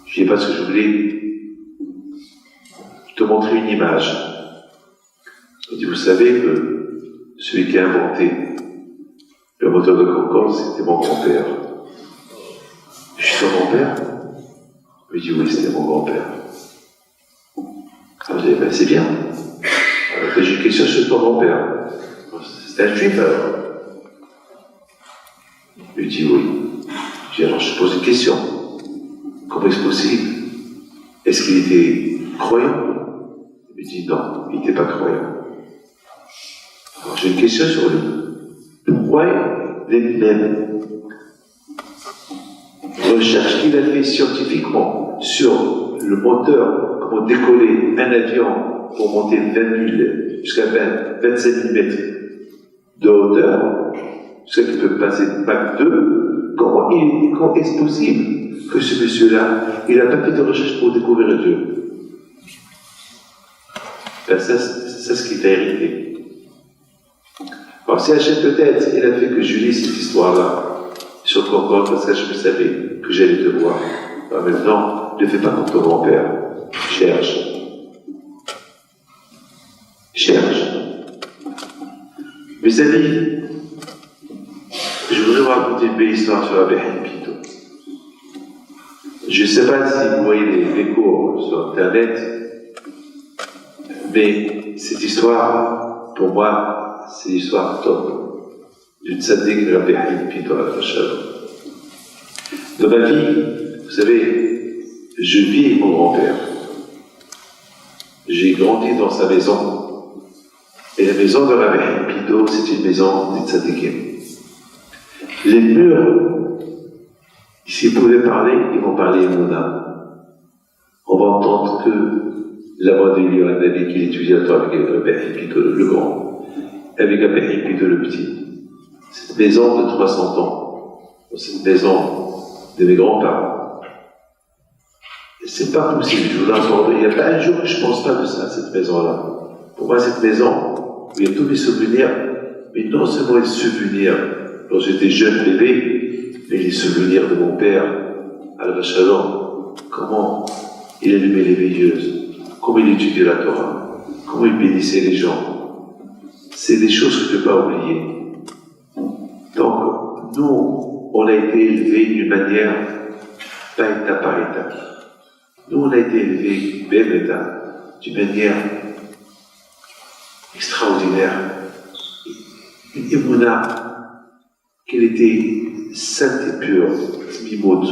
Je dis, parce que je voulais te montrer une image. Il dit, vous savez que celui qui a inventé le moteur de Concorde, c'était mon grand-père. Je suis ton grand-père? Il dit, oui, c'était mon grand-père. Alors je dis, ben c'est bien. Alors, j'ai une question sur ton grand-père. C'est un juif alors? Il dit, oui. Je dis, alors je pose une question. Comment est-ce possible? Est-ce qu'il était croyant? Il me dit, non, il n'était pas croyant. Alors j'ai une question sur lui. Pourquoi les mêmes recherches qu'il a fait scientifiquement sur le moteur, comment décoller un avion pour monter 20 000 jusqu'à 25 000 mètres de hauteur, jusqu'à qu'il peut passer Mach 2, comment est-ce possible que ce monsieur-là, il n'a pas fait de recherche pour découvrir Dieu? Ben ça, c'est ce qu'il a hérité. Alors si Hachem peut-être, il a fait que je lis cette histoire-là sur Concorde, parce que je savais que j'allais te voir. Alors maintenant, ne fais pas comme ton grand-père. Cherche. Mes amis, je voudrais vous raconter une belle histoire sur Rabbi Haim Pito. Je ne sais pas si vous voyez les cours sur Internet, mais cette histoire, pour moi, c'est l'histoire top du tzaddik Rabbi Haim Pito à la Shalom. Dans ma vie, vous savez, je vis avec mon grand-père. J'ai grandi dans sa maison. Et la maison de Rabbi Haim Pito, c'est une maison des tzaddikim. Les murs, s'ils pouvaient parler, ils vont parler Emouna. On va entendre que la voix d'Eliyahu Hanavi qui étudie la Torah avec Rabbi Haim Pito le grand, avec Rabbi Haim Pito le petit. Cette maison de 300 ans, cette maison de mes grands-parents. C'est pas possible, je vous l'entends. Il n'y a pas un jour que je ne pense pas de ça, cette maison-là. Pour moi, cette maison, où il y a tous mes souvenirs, mais non seulement les souvenirs quand j'étais jeune bébé, mais les souvenirs de mon père, Al-Vachalon, comment il allumait les veilleuses, comment il étudiait la Torah, comment il bénissait les gens. C'est des choses que je ne peux pas oublier. Donc, nous, on a été élevés d'une manière, pas étape par étape. Nous, on a été élevés, d'une manière extraordinaire. Une émouna, qu'elle était sainte et pure, Tmimout,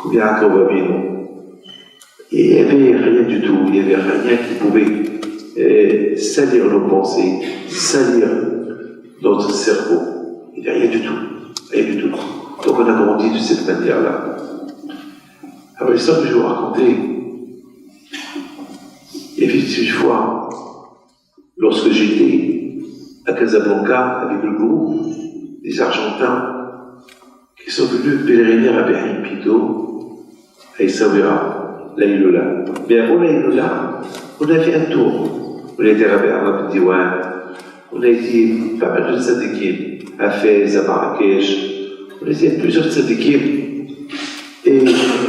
comme Yaakov Avinu. Et il n'y avait rien du tout, il n'y avait rien qui pouvait salir nos pensées, salir notre cerveau. Il n'y avait rien du tout, rien du tout. Donc on a grandi de cette manière-là. Alors l'histoire que je vais vous raconter, il y avait une fois, lorsque j'étais à Casablanca avec le groupe des Argentins qui sont venus pèleriner à Behim Pito, à Essaouira, l'Aïlola. Mais avant l'Aïlola, on a fait un tour. On a été à Rabbi Diwan, on a été pas mal de tzadikim, à Fès, à Marrakech, on a été à plusieurs tzadikim. Et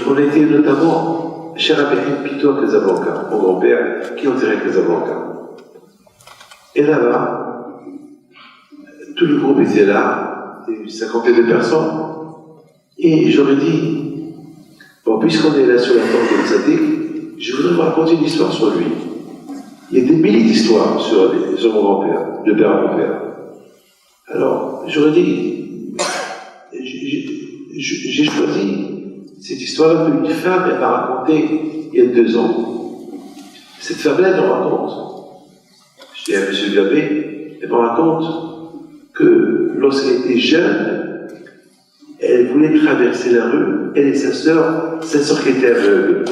on a été notamment chez Rabbi Pito à Casablanca, mon grand-père, qui enterrait à Casablanca. Et là-bas, tout le groupe était là, une cinquantaine de personnes, et j'aurais dit, bon, puisqu'on est là sur la tombe de Tzadik, je voudrais vous raconter une histoire sur lui. Il y a des milliers d'histoires sur mon grand-père, de père à mon père. Alors, j'aurais dit, j'ai choisi cette histoire-là qu'une femme m'a racontée il y a 2 ans. Cette femme-là, elle me raconte, je dis à M. Gabé, elle me raconte que lorsqu'elle était jeune, elle voulait traverser la rue, elle et sa sœur qui était aveugle.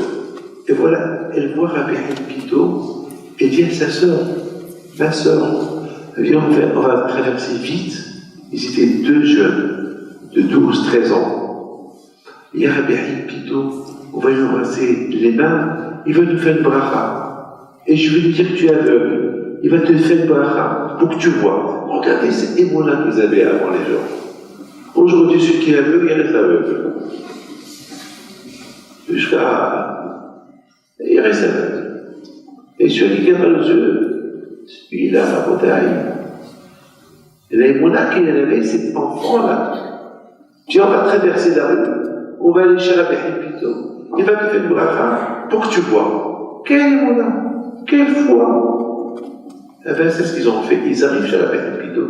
Et voilà, elle voit Rabbi Pito et dit à sa sœur, ma sœur, viens, on va traverser vite. Ils étaient 2 jeunes de 12-13 ans. Il y a Rabbi Pito, on va lui embrasser les mains, il va nous faire une bracha. Et je vais lui dire que tu es aveugle. Il va te faire une bracha pour que tu vois. Regardez cette émotion que vous avez avant les gens. Aujourd'hui, celui qui est aveugle, il reste aveugle. Il reste aveugle. Et celui qui a mal aux yeux, celui-là, la bouteille. Et l'émouna qu'il avait, cet enfant-là. Tu on va traverser la rue, on va aller chez Rabbi Pito, il va te faire une bracha pour que tu vois. Quelle émouna, quelle foi. Eh bien, c'est ce qu'ils ont fait. Ils arrivent chez Rabbi Pito.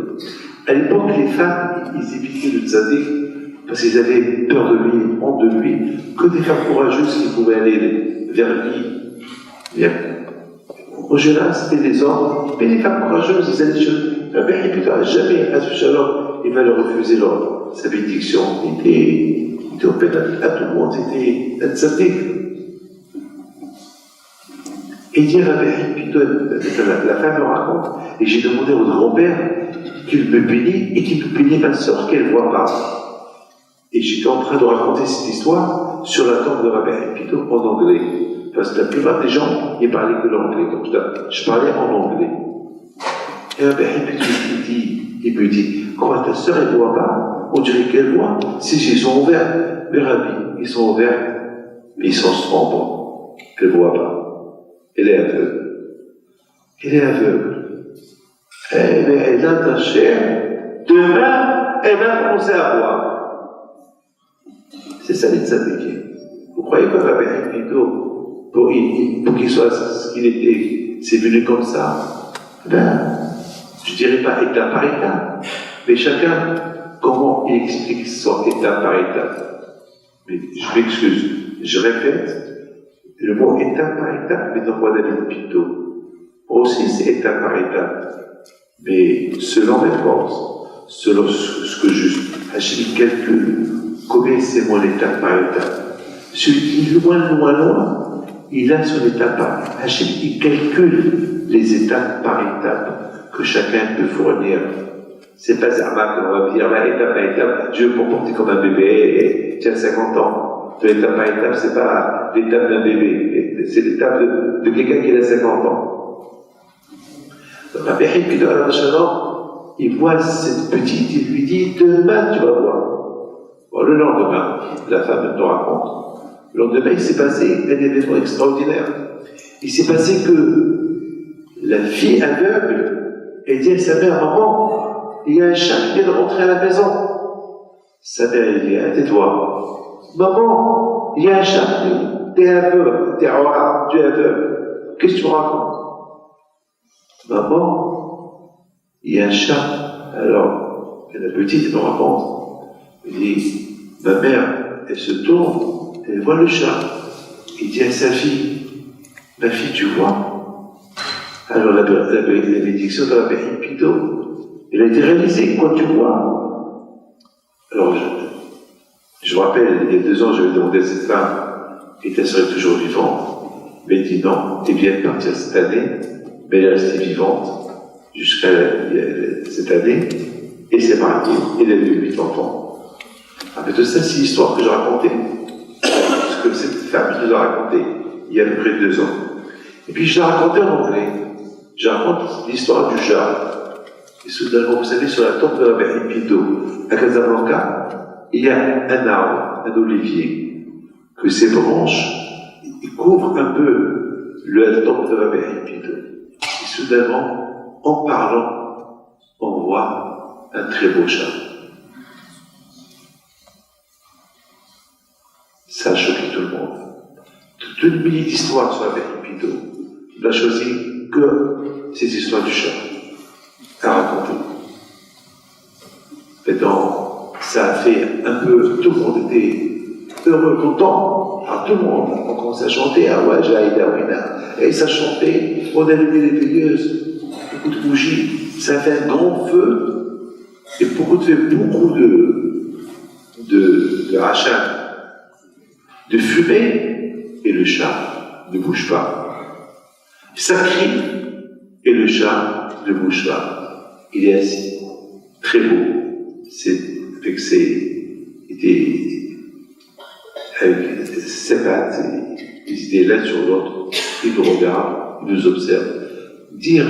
À l'époque, les femmes, ils évitaient le tzaddik parce qu'ils avaient peur de lui, honte de lui, que des femmes courageuses qui pouvaient aller vers lui. Bien. Au Géla, c'était des hommes, mais les femmes courageuses, ils allaient chez Rabbi Pito. Jamais, à ce Shalom, il va leur refuser sa bénédiction. Il était au pénal à tout le monde, c'était un tzaddik. Et dit Rabbi Pito, la femme me raconte, et j'ai demandé à votre grand-père qu'il me bénisse et qu'il me bénisse ma sœur qu'elle ne voit pas. Et j'étais en train de raconter cette histoire sur la tombe de Rabbi Pito en anglais. Parce que la plupart des gens, ils parlaient que l'anglais. Donc je parlais en anglais. Et Rabbi Pito, il me dit, quoi, ta sœur, elle ne voit pas? On dirait qu'elle voit. Si ils sont ouverts, mais Rabbi, ils sont ouverts, mais ils sont sombres. Elle ne voit pas. Elle est aveugle. Elle est aveugle. Elle a ta chair. Demain, elle va commencer à voir. C'est ça les tzadikim. Vous croyez que Rabbi Pito, pour qu'il soit ce qu'il était, c'est venu comme ça? Ben, je ne dirais pas étape par étape, mais chacun, comment il explique son étape par étape. Mais je m'excuse, je répète, le mot étape par étape, mais dans le roi David Pito, aussi c'est étape par étape. Mais selon mes forces, selon ce que Hachem calcule, combien c'est mon étape par étape. Celui qui est loin, il a son étape par étape. Hachem, il calcule les étapes par étape que chacun peut fournir. C'est pas Zerma qu'on va dire, là, étape par étape, Dieu pour porter comme un bébé, et tu as 50 ans. L'étape par étape, c'est pas l'étape d'un bébé, c'est l'étape de quelqu'un qui a 50 ans. Rabbi Pito, il voit cette petite, il lui dit, demain tu vas voir. Bon, le lendemain, la femme nous raconte, le lendemain il s'est passé un événement extraordinaire. Il s'est passé que La fille aveugle, elle dit à sa mère, maman, il y a un chat qui vient de rentrer à la maison. Sa mère, elle dit, tais-toi. Maman, il y a un chat, t'es aveugle, tu es aveugle. Qu'est-ce que tu me racontes? Maman, il y a un chat. Alors, la petite, elle me raconte. Elle dit, ma mère, elle se tourne, elle voit le chat. Il dit à sa fille, ma fille, tu vois? Alors la bénédiction de la Pito, elle a été réalisée, quoi tu vois? Alors je me rappelle, il y a 2 ans, j'avais demandé à cette femme, et ta soeur est toujours vivante? Mais elle dit non, elle vient de partir cette année, mais elle est restée vivante jusqu'à cette année, et s'est mariée, et elle a eu 8 enfants. En fait, ça, c'est l'histoire que je racontais. Parce que cette femme, je nous a raconté il y a à peu près 2 ans. Et puis je la racontais en anglais. Je raconte l'histoire du chat. Et soudainement, vous savez, sur la tombe de la mère Pito, à Casablanca, il y a un arbre, un olivier, que ses branches couvrent un peu la tombe de la mère Pito. Et soudainement, en parlant, on voit un très beau chat. Ça a choqué tout le monde. Toute une millier d'histoires sur la mère Pito. Il a choisi que ces histoires du chat à raconter. Maintenant, ça a fait un peu, tout le monde était heureux, content. Alors tout le monde, on commençait à chanter, ah ouais, et ça chantait, on allumait les veilleuses, beaucoup de bougies, ça a fait un grand feu, et beaucoup de rachat, de fumée, et le chat ne bouge pas. Ça crie, et le chat ne bouge pas. Il est assis, très beau. Avec ses pattes, ils étaient l'un sur l'autre. Il nous regarde, il nous observe. Dire,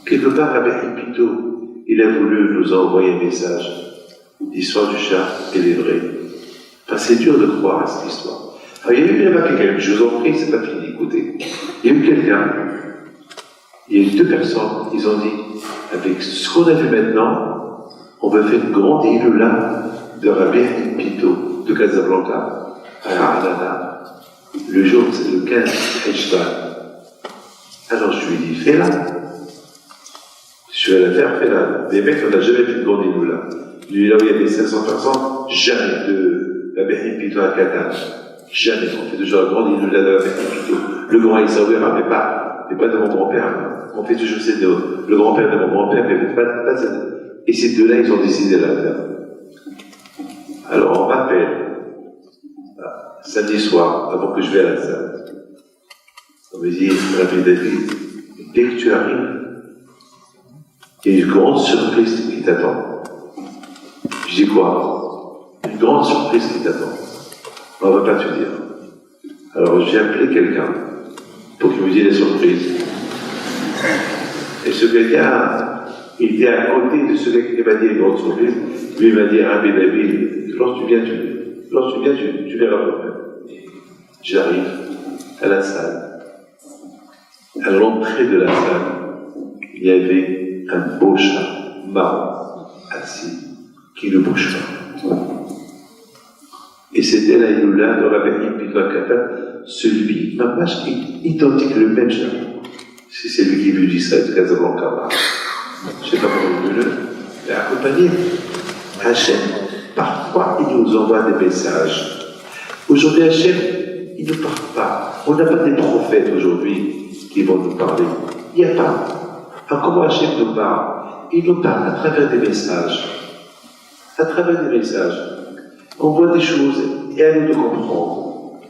quelque part, Rabbi Pito, il a voulu nous envoyer un message. L'histoire du chat, elle est vraie. Enfin, c'est dur de croire à cette histoire. Alors, il y a eu là-bas quelqu'un, je vous en prie, c'est pas fini, écoutez. Il y a eu quelqu'un, il y a eu 2 personnes, ils ont dit, avec ce qu'on a vu maintenant, on va faire une grande île-là de Rabbi Pito, de Casablanca, à Arlana. Le jour, c'est le 15 Heshvan. Alors je lui ai dit, fais-la. Je vais la faire, fais-la. Les mecs, on n'a jamais fait une grande île-là. Lui, là où il y avait 500 personnes, jamais de Rabbi Pito à Qatar. Jamais. On fait toujours la grande île-là de Rabbi Pito. Le grand Issaouira, mais pas de mon grand-père. On fait toujours ces deux. Le grand-père de mon grand-père, mais pas ça. Et ces 2-là, ils ont décidé de la faire. Alors, on m'appelle, samedi soir, avant que je vais à la salle. On me dit, Rabbi David, dès que tu arrives, il y a une grande surprise qui t'attend. Je dis quoi? Une grande surprise qui t'attend. On ne va pas te dire. Alors, j'ai appelé quelqu'un pour qu'il me dise la surprise. Et ce quelqu'un, il était à côté de celui qui m'a dit une grande surprise. Lui, il m'a dit, Rabbi David, lorsque tu viens, tu verras moi-même. J'arrive à la salle. À l'entrée de la salle, il y avait un beau chat marron, assis, qui ne bouge pas. Et c'était la Iloula de Rabbi Pito Kata, celui, ma page, identique, le même chat. Si c'est lui qui lui dit ça, de Casablanca. Je ne sais pas comment il veut, mais accompagné. Hachem, parfois, il nous envoie des messages. Aujourd'hui, Hachem, il ne parle pas. On n'a pas des prophètes aujourd'hui qui vont nous parler. Il n'y a pas. Alors, comment Hachem nous parle? Il nous parle à travers des messages. À travers des messages. On voit des choses et à nous de comprendre.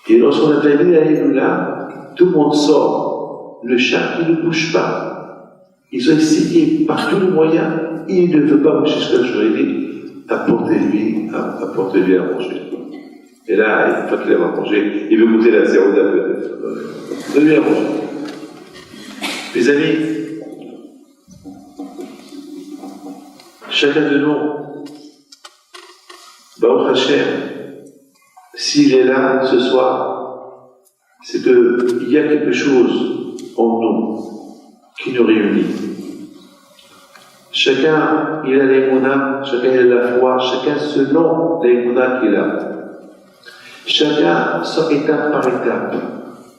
Et lorsqu'on a terminé la Iloula, tout le monde sort. Le chat, il ne bouge pas. Ils ont essayé par tous les moyens, il ne veut pas bouger ce que je lui ai dit. Apportez-lui à manger. Et là, une fois qu'il a mangé, il veut goûter la zéroda peut-être. Donnez-lui à manger. Mes amis, chacun de nous, Baruch Hashem, s'il est là ce soir, c'est qu'il y a quelque chose en nous qui nous réunit. Chacun, il a l'émouna, chacun il a la foi, chacun selon l'émouna qu'il a. Chacun son étape par étape,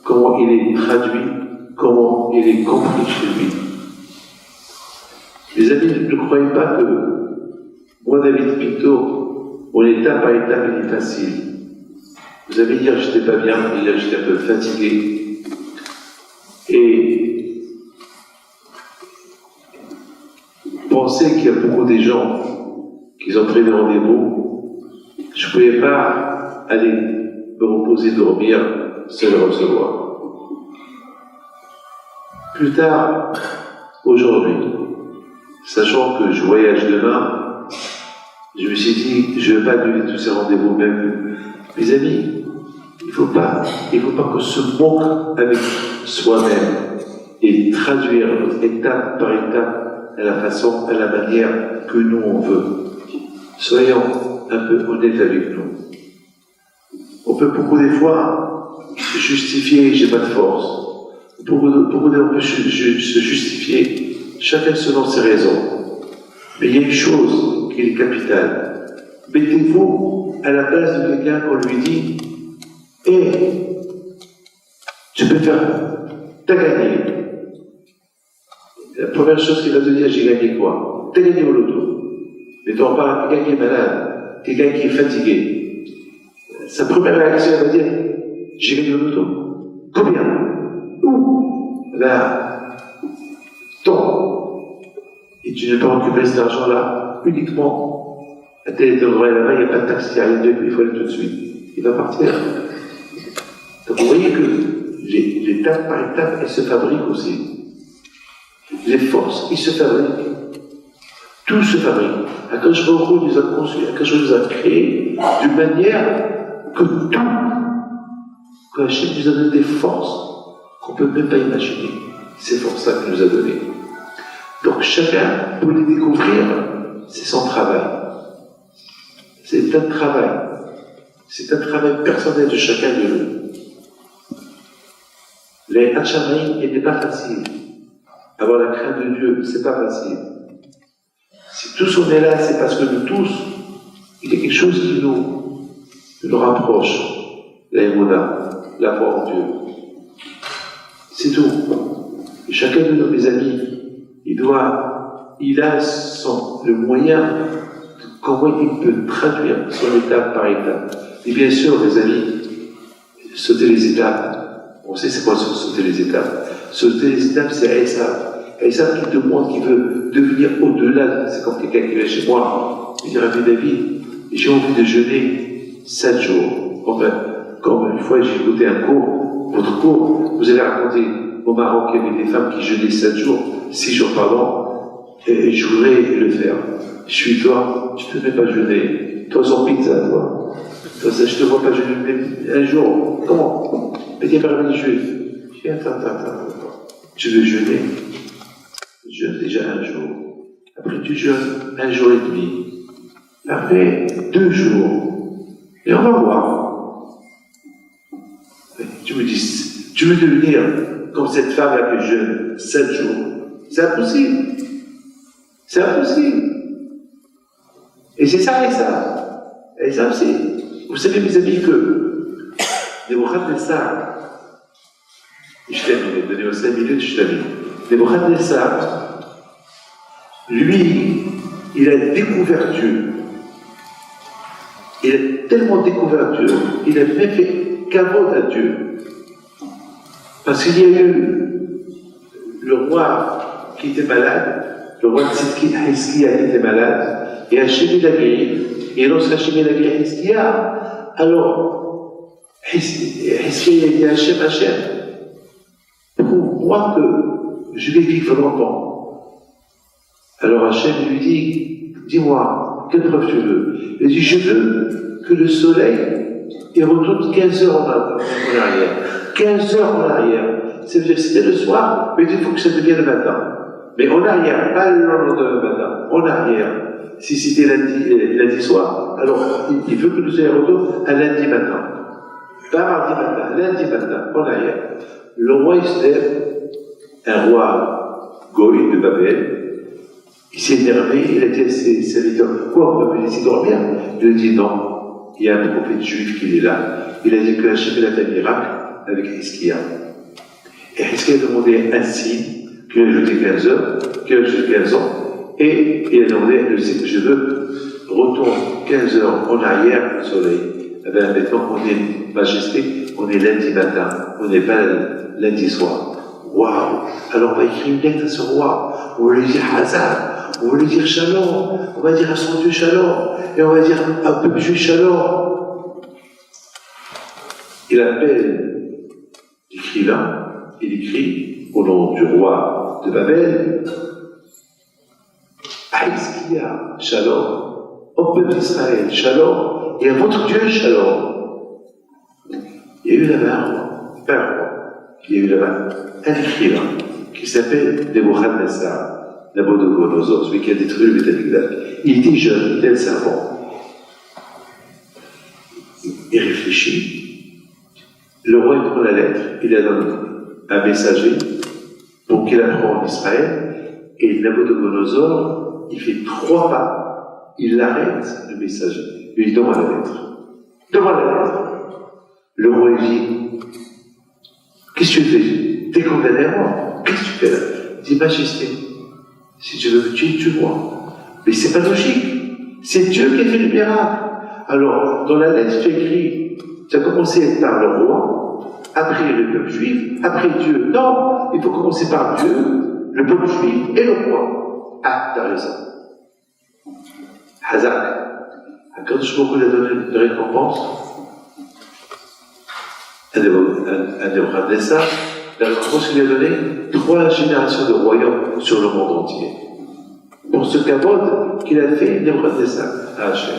comment il est traduit, comment il est compris chez lui. Les amis, ne croyez pas que moi, David Pinto, mon étape par étape, il est facile. Vous avez hier, j'étais pas bien, hier, j'étais un peu fatigué. Et pensez qu'il y a beaucoup de gens qui ont pris des rendez-vous. Je ne pouvais pas aller me reposer, dormir, se le recevoir. Plus tard, aujourd'hui, sachant que je voyage demain, je me suis dit, je ne vais pas annuler tous ces rendez-vous même. Mes amis, il ne faut pas qu'on se moque avec soi-même et traduire étape par étape à la façon, à la manière que nous on veut. Soyons un peu honnêtes avec nous. On peut beaucoup des fois justifier, j'ai pas de force. Beaucoup des fois on peut se justifier, chacun selon ses raisons. Mais il y a une chose qui est capitale. Mettez-vous à la place de quelqu'un qu'on lui dit « Hé, tu peux faire, t'as gagné ». La première chose qu'il va te dire, j'ai gagné quoi? T'as gagné au loto. Mais tu en parles à quelqu'un qui est malade, quelqu'un qui est fatigué. Sa première réaction, elle va dire, j'ai gagné au loto. Combien? Où? Là. Tant. Et tu ne peux pas récupérer cet argent-là uniquement à tel endroit là-bas, il n'y a pas de taxi, il n'y a rien de il faut aller tout de suite. Il va partir. Donc vous voyez que l'étape par étape, elles se fabriquent aussi. Les forces, ils se fabriquent. Tout se fabrique. Akadosh Baruch Hu nous a conçus, Akadosh Baruch Hu nous a créés d'une manière que tout, que Hachem nous a donné des forces qu'on ne peut même pas imaginer. Ces forces-là qu'il nous a données. Donc chacun, pour les découvrir, c'est son travail. C'est un travail. C'est un travail personnel de chacun de nous. Les Hachamim n'étaient pas faciles. Avoir la crainte de Dieu, c'est pas facile. Si tous on est là, c'est parce que nous tous, il y a quelque chose qui nous rapproche. La émouna, la foi en Dieu. C'est tout. Et chacun de nos mes amis, il a le moyen de comment il peut traduire son étape par étape. Et bien sûr, mes amis, sauter les étapes. On sait c'est quoi sauter les étapes. Sauter les étapes, c'est Esav. Esav qui te montre qu'il veut devenir au-delà. C'est comme quelqu'un qui vient chez moi. Il dit, Rabbi David, j'ai envie de jeûner 7 jours. Enfin, comme une fois j'ai écouté un cours, votre cours, vous avez raconté au Maroc qu'il y avait des femmes qui jeûnaient 7 jours, 6 jours pardon, et je voudrais le faire. Je suis toi, tu ne peux même pas jeûner. Toi sans pizza, toi. Toi, ça, je ne te vois pas jeûner un jour. Comment? Mais t'es pas religieux. Je dis, attends. Tu veux jeûner? Je jeûne déjà un jour. Après, tu jeûnes 1 jour et demi. Après, 2 jours. Et on va voir. Tu me dis, tu veux devenir comme cette femme-là qui jeûne 7 jours. C'est impossible. C'est impossible. Et c'est ça, et ça. Et ça aussi. Vous savez, mes amis, que Nebuchadnezzar, je termine, donnez-moi 5 minutes, je termine. Nebuchadnezzar, lui, il a découvert Dieu. Il a tellement découvert Dieu, il a même fait kavod à Dieu. Parce qu'il y a eu le roi qui était malade, le roi de Tzidki, Hizkiya, qui était malade, et Hachem l'a guéri. Et lorsque Hachem l'a guéri Hizkiya, alors Hizkiya a dit Hachem, prouve-moi que je vais vivre longtemps. Alors Hachem lui dit, dis-moi, quelle preuve tu veux? Il dit, je veux que le soleil il retourne 15 heures en arrière. 15 heures en arrière. Ça veut dire que c'était le soir, mais il faut que ça devienne le matin. Mais en arrière, pas le lendemain le matin, en arrière. Si c'était lundi soir, alors il veut que le soleil retourne à lundi matin. Mardi matin, lundi matin, en arrière, le roi il se lève, un roi Goï de Babel, il s'est énervé, il a dit à ses serviteurs, quoi, on peut me laisser dormir? Il lui a dit non, il y a un prophète juif qui est là, il a dit que la chef a fait un miracle avec Hiskia. Et Hiskia a demandé un signe, qu'il a ajouté 15 heures, qu'il a ajouté 15 ans, et il a demandé, je veux, retourne 15 heures en arrière du soleil. Eh bien, maintenant, on est majesté, on est lundi matin, on n'est pas lundi soir. Waouh! Alors, on va écrire une lettre à ce roi, on va lui dire Hazar, on va lui dire Shalom, on va dire à son Dieu Shalom, et on va dire à un peuple juif Shalom. Il appelle l'écrivain, il écrit au nom du roi de Babel, à Hiskia, Shalom, au peuple d'Israël, Shalom, et à votre Dieu, Shalom. Il y a eu là-bas un roi, il y a eu là-bas un écrivain qui s'appelle Nebuchadnezzar, Nabuchodonosor, celui qui a détruit le Beth-Amikdash. Il était jeune, il était un servant. Il réfléchit. Le roi il prend la lettre, il a donné un messager pour qu'il apprenne en Israël, et Nabuchodonosor, il fait 3 pas, il arrête le messager, il lui donne la lettre. Donne la lettre. Le roi lui dit, qu'est-ce que tu fais? T'es condamné à mort. Qu'est-ce que tu fais là? Il dit, Majesté, si tu veux me tuer, tue-moi. Mais c'est pas logique. C'est Dieu qui a fait le miracle. Alors, dans la lettre, tu as écrit, tu as commencé par le roi, après le peuple juif, après Dieu. Non, il faut commencer par Dieu, le peuple juif et le roi. Ah, t'as raison. Hazak. Quand je vois qu'il a donné une récompense, un Nebuchadnezzar, la récompense qu'il a donnée, 3 générations de royaumes sur le monde entier. Pour ce kavod qu'il a fait, Nebuchadnezzar à Hachem.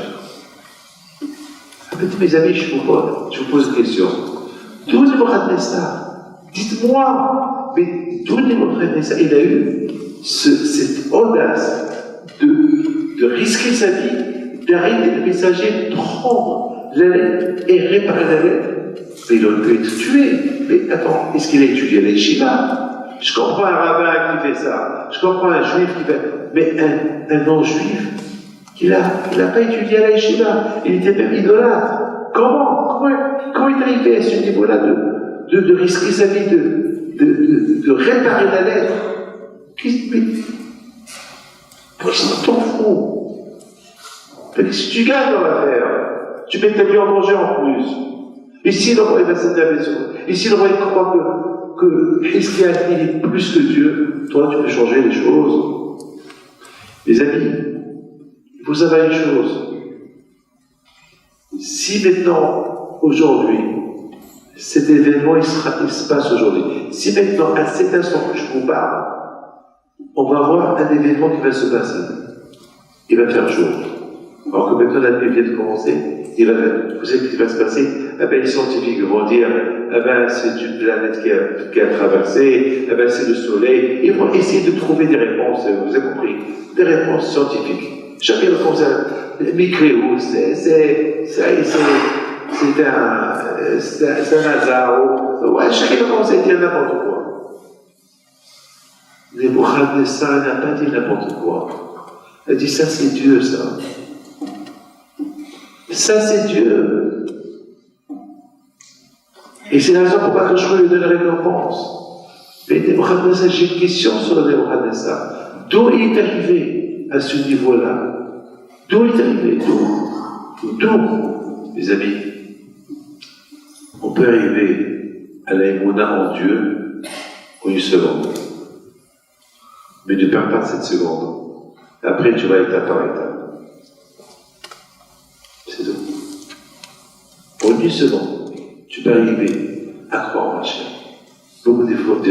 Mes amis, je vous pose une question. D'où Nebuchadnezzar? Dites-moi, mais d'où Nebuchadnezzar il a eu cette audace de risquer sa vie, d'arrêter le messager, prendre la lettre et réparer la lettre? Mais il aurait pu être tué. Mais attends, est-ce qu'il a étudié les Shiva? Je comprends un rabbin qui fait ça. Je comprends un juif qui fait. Mais un non-juif, il n'a pas étudié à la Shiva. Il était même idolâtre. Comment il est arrivé à ce niveau-là de risquer sa vie, de réparer la lettre? Mais ça t'en fout. Si tu gagnes dans l'affaire, tu mets ta vie en danger en plus. Et si le roi va s'énerver sur toi, et si le roi croit que Hiskia est plus que Dieu, toi tu peux changer les choses. Les amis, il faut savoir une chose. Si maintenant, aujourd'hui, cet événement il se passe aujourd'hui, si maintenant, à cet instant que je vous parle, on va voir un événement qui va se passer, il va faire jour. Alors que maintenant la nuit vient de commencer, vous savez ce qui va se passer? Les scientifiques vont dire, c'est une planète qui a traversé, c'est le soleil. Ils vont essayer de trouver des réponses, vous avez compris, des réponses scientifiques. Chacun réponse à Micréo, c'est un hasard. Ouais, chacun commence à dire n'importe quoi. Nebuchadnezzar n'a pas dit n'importe quoi. Elle dit, ça c'est Dieu, ça. Ça c'est Dieu. Et c'est la raison pourquoi je lui donne la récompense. Mais Nebuchadnezzar, j'ai une question sur le Nebuchadnezzar. D'où il est arrivé à ce niveau-là? D'où il est arrivé? D'où, mes amis? On peut arriver à la émouna en Dieu en une seconde. Mais ne perds pas cette seconde. Après, tu vas étape par étape. C'est tout. En une seconde, tu peux arriver à croire en Hachem. Beaucoup des fois,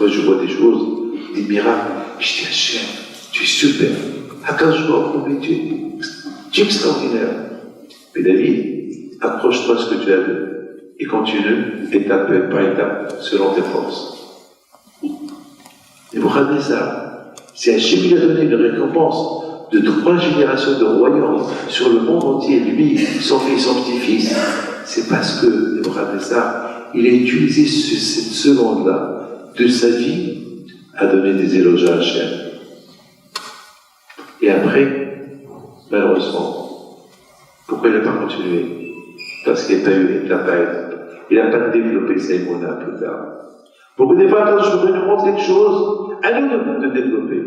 je vois des choses, des miracles. Je dis, Hachem, tu es super. Quand je vois tu es extraordinaire. Mais David, accroche-toi à ce que tu as vu et continue étape par étape selon tes forces. Et Nebuchadnezzar, si Hachem lui a donné une récompense de 3 générations de royaumes sur le monde entier, lui, son fils, son petit-fils, c'est parce que Nebuchadnezzar, il a utilisé cette seconde-là de sa vie à donner des éloges à Hachem. Et après, malheureusement, pourquoi il n'a pas continué? Parce qu'il n'a pas développé sa émona plus tard. Beaucoup des fois, quand je voudrais nous montrer quelque chose, à nous de développer.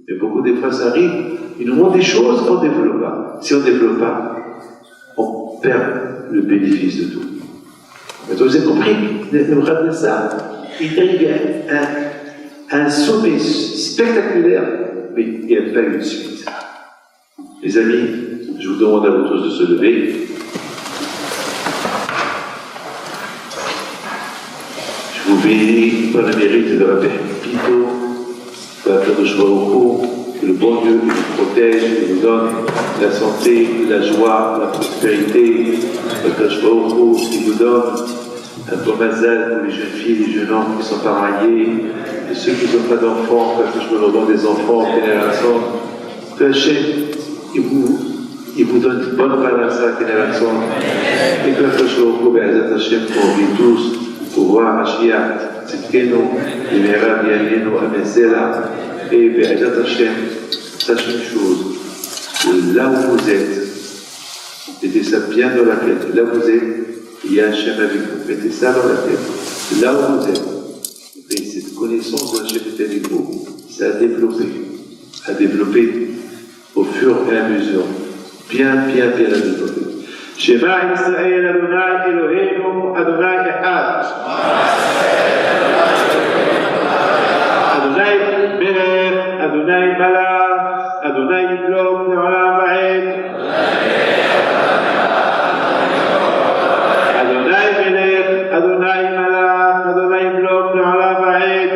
Mais beaucoup des fois, ça arrive, il nous montre des choses qu'on ne développe pas. Si on ne développe pas, on perd le bénéfice de tout. Mais vous avez compris, Nebuchadnezzar, il arrive à un sommet spectaculaire, mais il n'y a pas eu de suite. Les amis, je vous demande à vous tous de se lever. Je vous bénis par le mérite de la paix Pito, de la paix de Shvaoku, que le bon Dieu vous protège et vous donne la santé, la joie, la prospérité, la paix de Shvaoku qui vous donne un bon mazal pour les jeunes filles et les jeunes hommes qui ne sont pas mariés, et ceux qui n'ont pas d'enfants, que je me donne des enfants en génération, que Hachem, il vous donne une bonne balance à la génération, et que la Shvaoku, Be'ezat Hachem, pour vous tous, pour voir Mashiach, Tzidkenu, Yemera Bialenu, Amesela, et Be'ezat Hachem, sachez une chose, que là où vous êtes, mettez ça bien dans la tête, là où vous êtes, il y a Hachem avec vous, mettez ça dans la tête, là où vous êtes, et cette connaissance de Hachem est avec vous, ça a développé au fur et à mesure, bien à développer. Shema Israël Adonai Eloheinu Adonai Echad. Adonai Melech, Adonai Malach, Adonai Yimlok Le'olam Va'ed. Adonai Melech, Adonai Malach, Adonai Yimlok Le'olam Va'ed.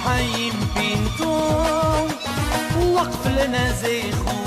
حي بنتو وقف لنا زي خو